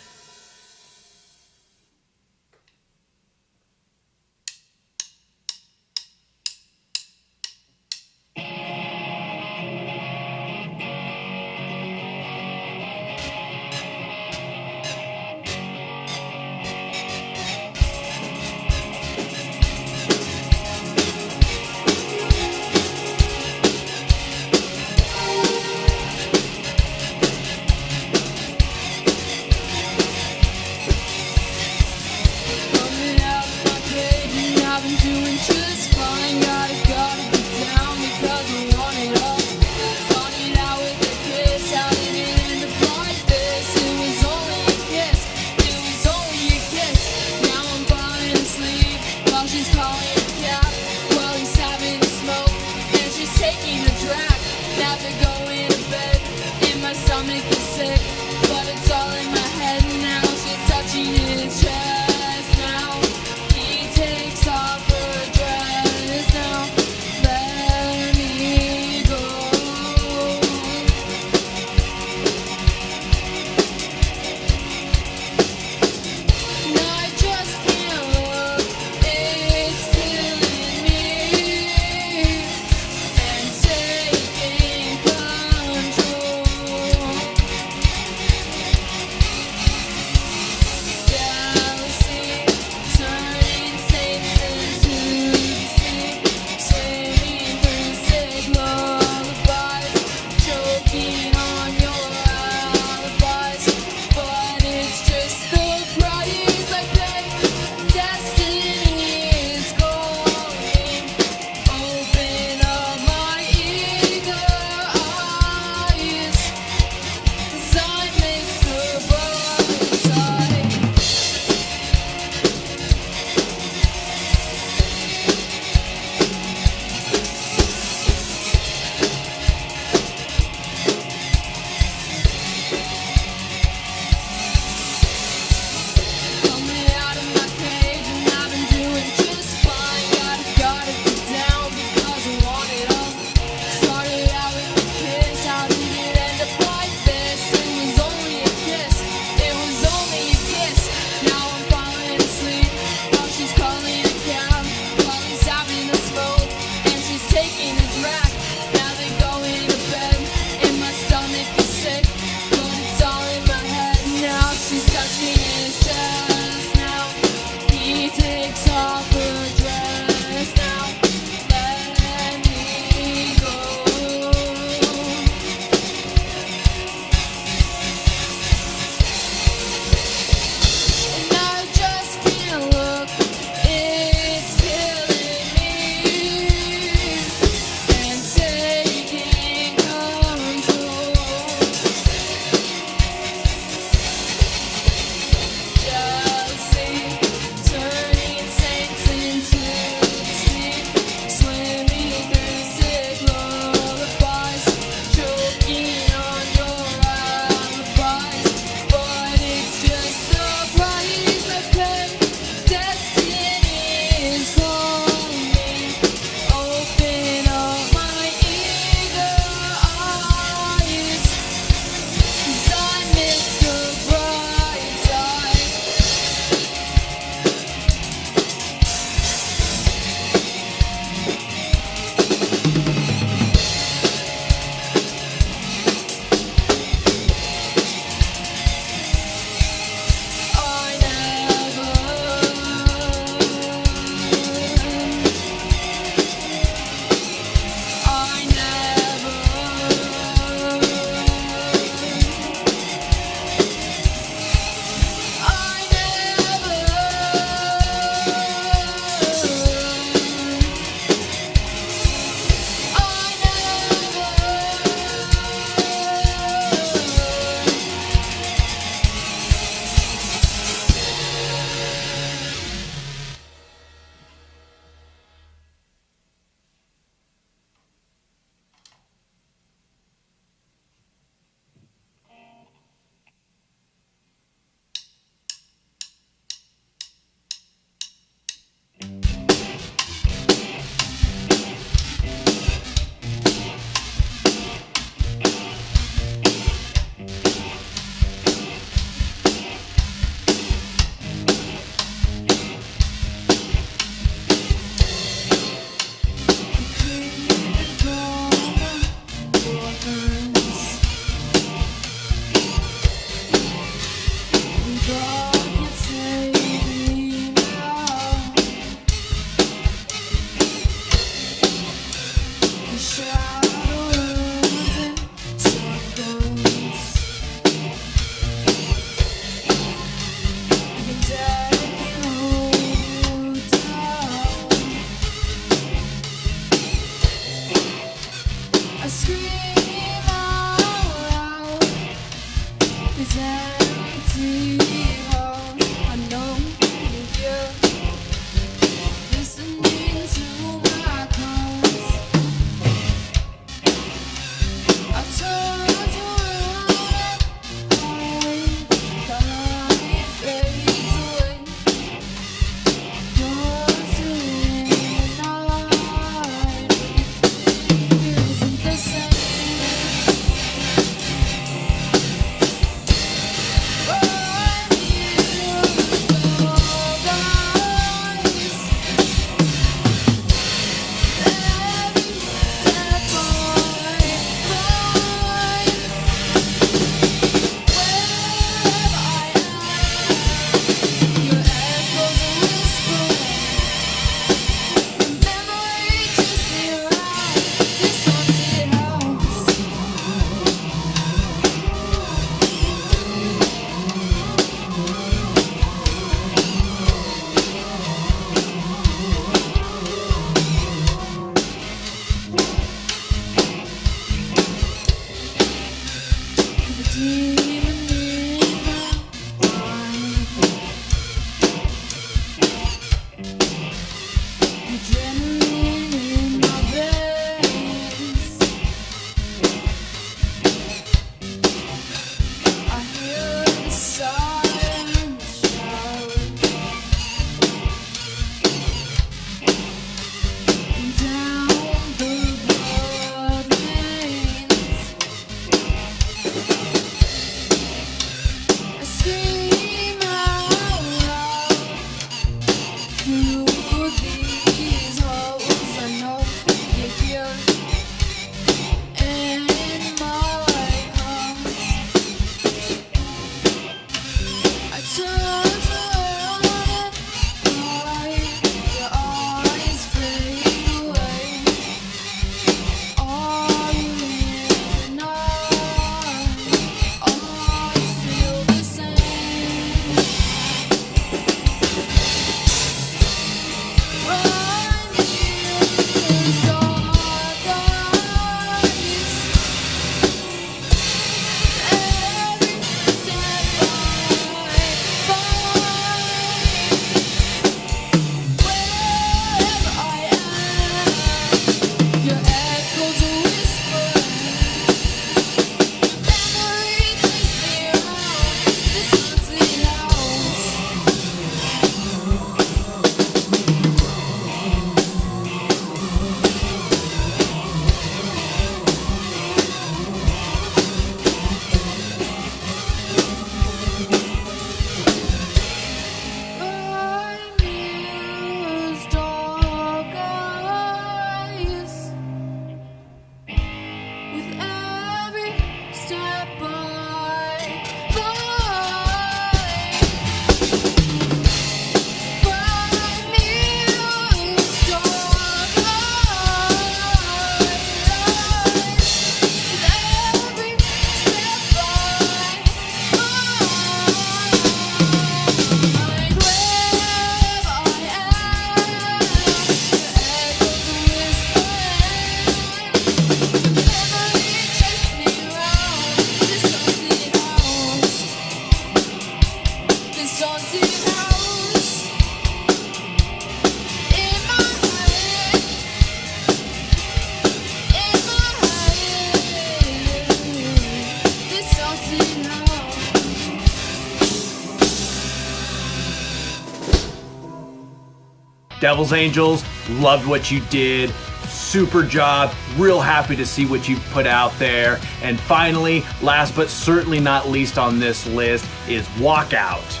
[SPEAKER 1] Devil's Angels, loved what you did. Super job. Real happy to see what you've put out there. And finally, last but certainly not least on this list is Walkout.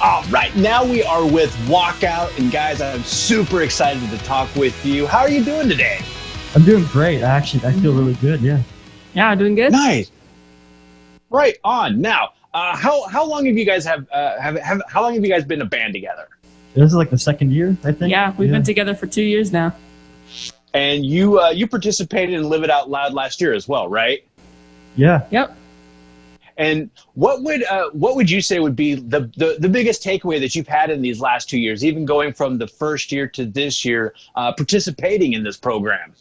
[SPEAKER 18] All right, now we are with Walkout. And guys, I'm super excited to talk with you. How are you doing today?
[SPEAKER 19] I'm doing great. I feel really good, yeah.
[SPEAKER 17] Yeah, doing good.
[SPEAKER 18] Nice. Right on. Now, how long have you guys how long have you guys been a band together?
[SPEAKER 19] This is like the second year, I think.
[SPEAKER 17] Yeah, we've been together for 2 years now.
[SPEAKER 18] And you participated in Live It Out Loud last year as well, right?
[SPEAKER 19] Yeah.
[SPEAKER 17] Yep.
[SPEAKER 18] And what would you say would be the biggest takeaway that you've had in these last 2 years, even going from the first year to this year, participating in this program?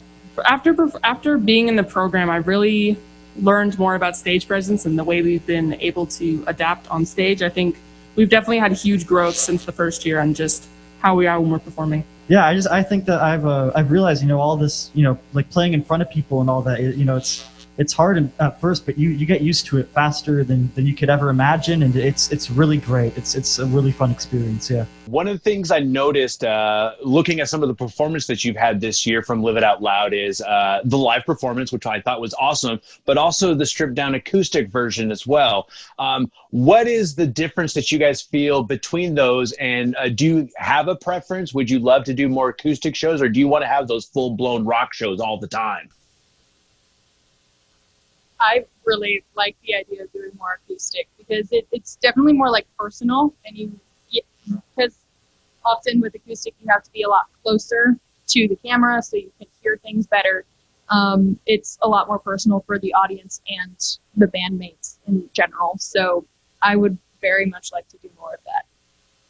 [SPEAKER 17] After being in the program, I really learned more about stage presence and the way we've been able to adapt on stage. I think we've definitely had huge growth since the first year on just how we are when we're performing.
[SPEAKER 19] Yeah, I think that I've realized, all this, like playing in front of people and all that, it's hard at first, but you get used to it faster than you could ever imagine, and it's really great. It's a really fun experience. Yeah.
[SPEAKER 18] One of the things I noticed looking at some of the performance that you've had this year from Live It Out Loud is the live performance, which I thought was awesome, but also the stripped down acoustic version as well. What is the difference that you guys feel between those, and do you have a preference? Would you love to do more acoustic shows, or do you want to have those full blown rock shows all the time?
[SPEAKER 20] I really like the idea of doing more acoustic because it's definitely more like personal, and because often with acoustic you have to be a lot closer to the camera so you can hear things better. It's a lot more personal for the audience and the bandmates in general. So I would very much like to do more of that.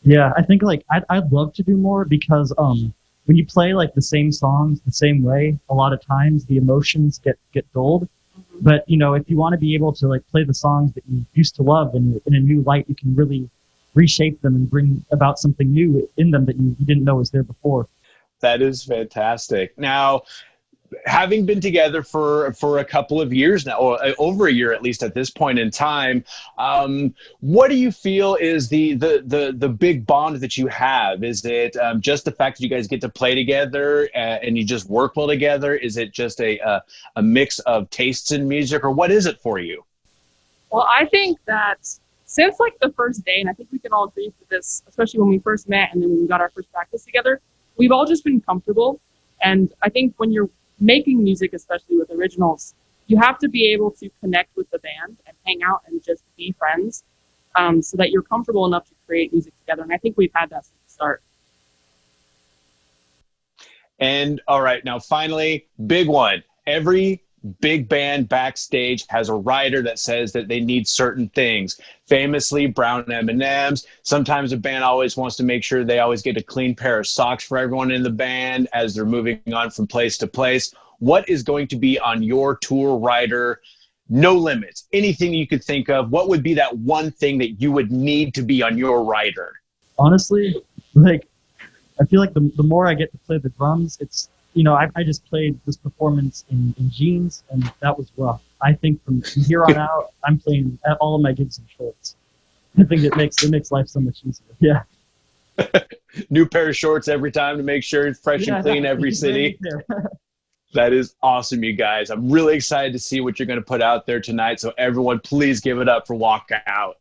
[SPEAKER 19] Yeah, I think I'd love to do more because when you play like the same songs the same way, a lot of times the emotions get dulled. But, if you want to be able to like play the songs that you used to love in a new light, you can really reshape them and bring about something new in them that you didn't know was there before.
[SPEAKER 18] That is fantastic. Now, having been together for a couple of years now, or over a year at least at this point in time, what do you feel is the big bond that you have? Is it just the fact that you guys get to play together and you just work well together? Is it just a mix of tastes in music, or what is it for you?
[SPEAKER 17] Well, I think that since like the first day, and I think we can all agree to this, especially when we first met and then when we got our first practice together, we've all just been comfortable. And I think when you're making music, especially with originals, you have to be able to connect with the band and hang out and just be friends, so that you're comfortable enough to create music together. And I think we've had that since the start.
[SPEAKER 18] And all right, now finally, big one. Every big band backstage has a writer that says that they need certain things. Famously, brown M&Ms. Sometimes a band always wants to make sure they always get a clean pair of socks for everyone in the band as they're moving on from place to place. What is going to be on your tour rider? No limits. Anything you could think of. What would be that one thing that you would need to be on your rider?
[SPEAKER 19] Honestly, I feel like the more I get to play the drums, it's, I just played this performance in jeans, and that was rough. I think from here on out, I'm playing at all of my gigs in shorts. I think it makes life so much easier. Yeah.
[SPEAKER 18] New pair of shorts every time to make sure it's fresh and clean every city. That is awesome, you guys. I'm really excited to see what you're going to put out there tonight. So everyone, please give it up for Walkout.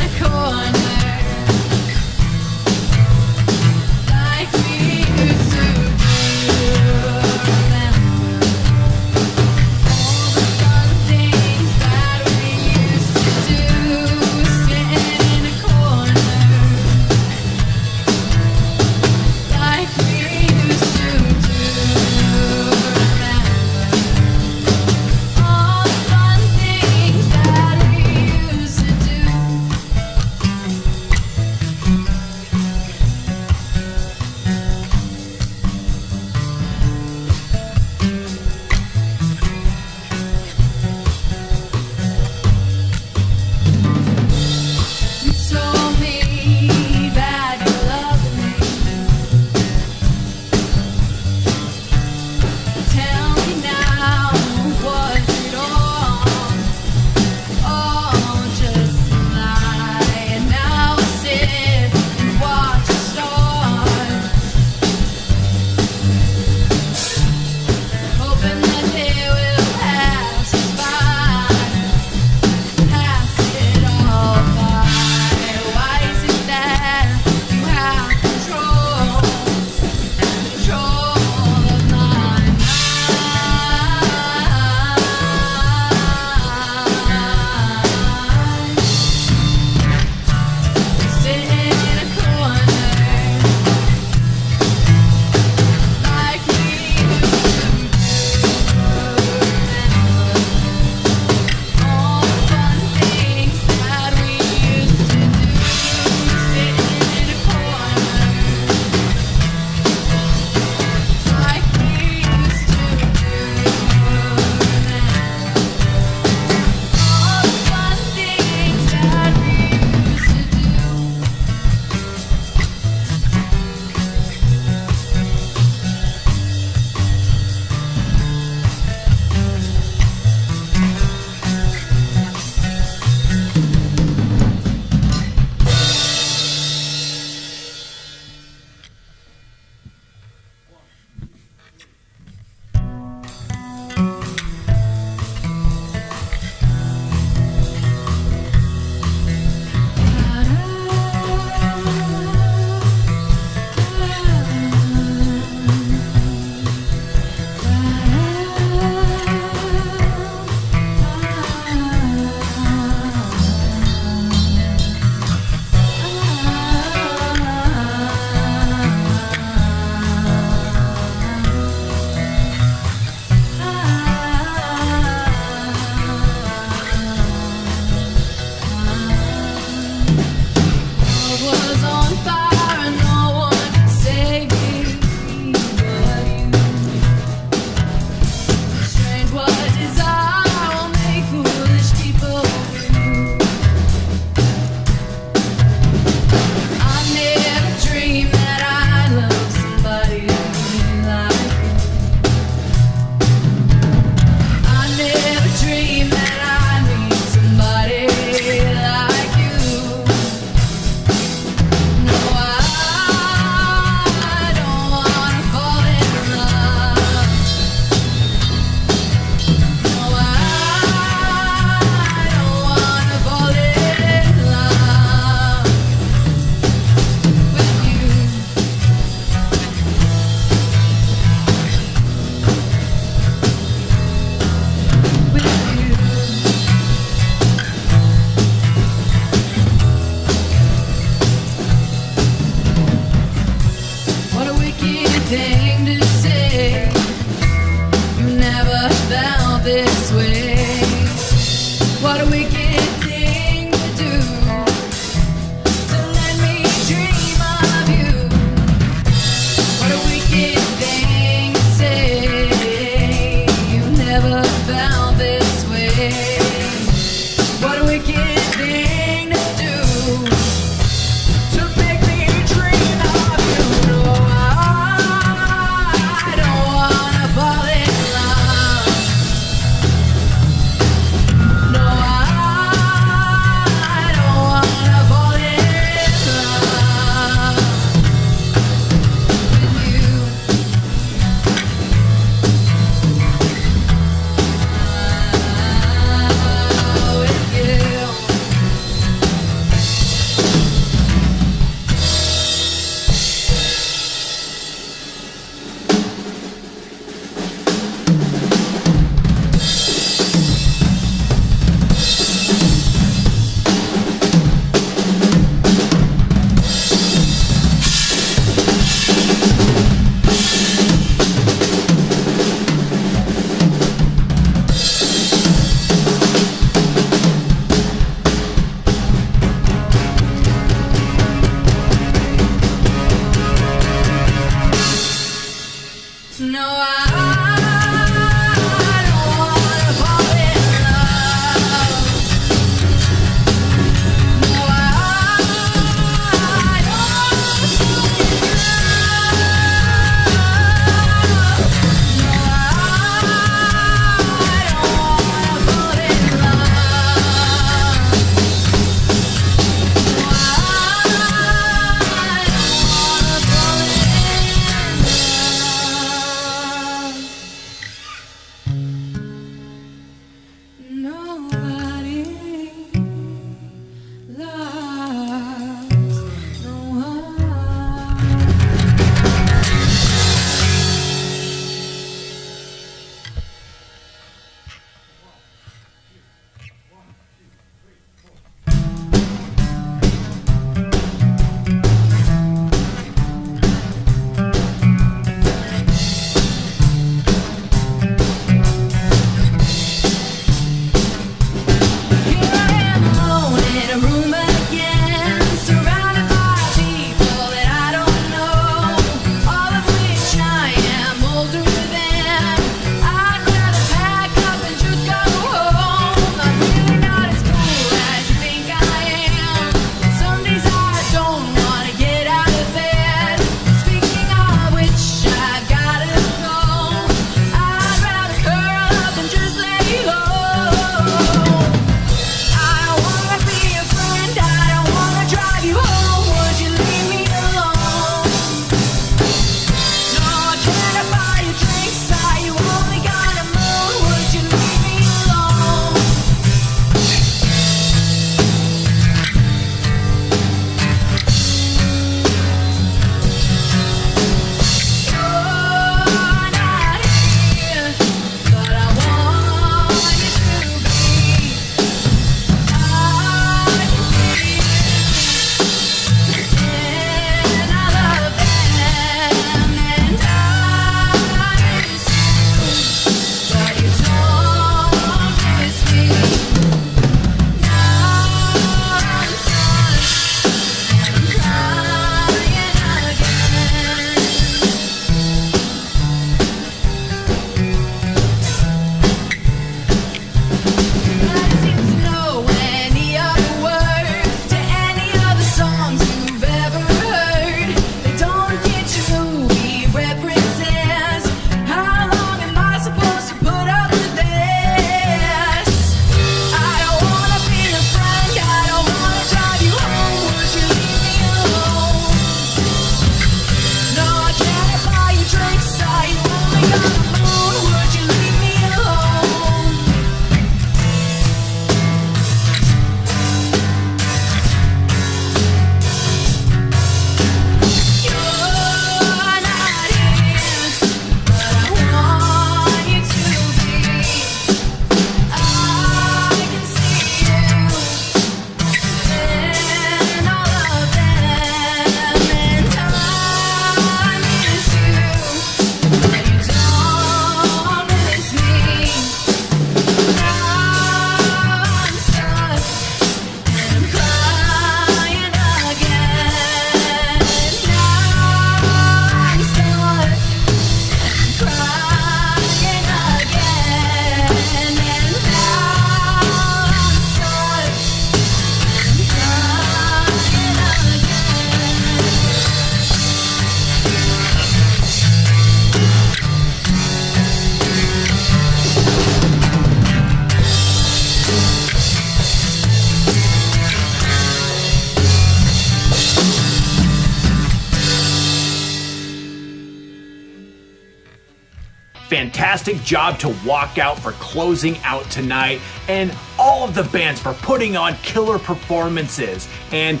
[SPEAKER 1] Fantastic job to Walkout for closing out tonight, and all of the bands for putting on killer performances. And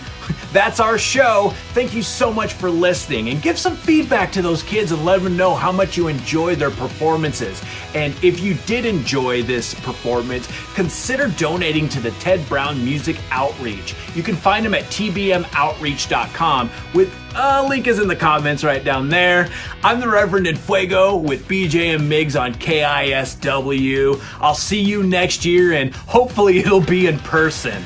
[SPEAKER 1] that's our show. Thank you so much for listening, and give some feedback to those kids and let them know how much you enjoyed their performances. And if you did enjoy this performance, consider donating to the Ted Brown Music Outreach. You can find them at tbmoutreach.com. With link is in the comments right down there. I'm the Reverend in Fuego with BJ and Migs on KISW. I'll see you next year, and hopefully it'll be in person.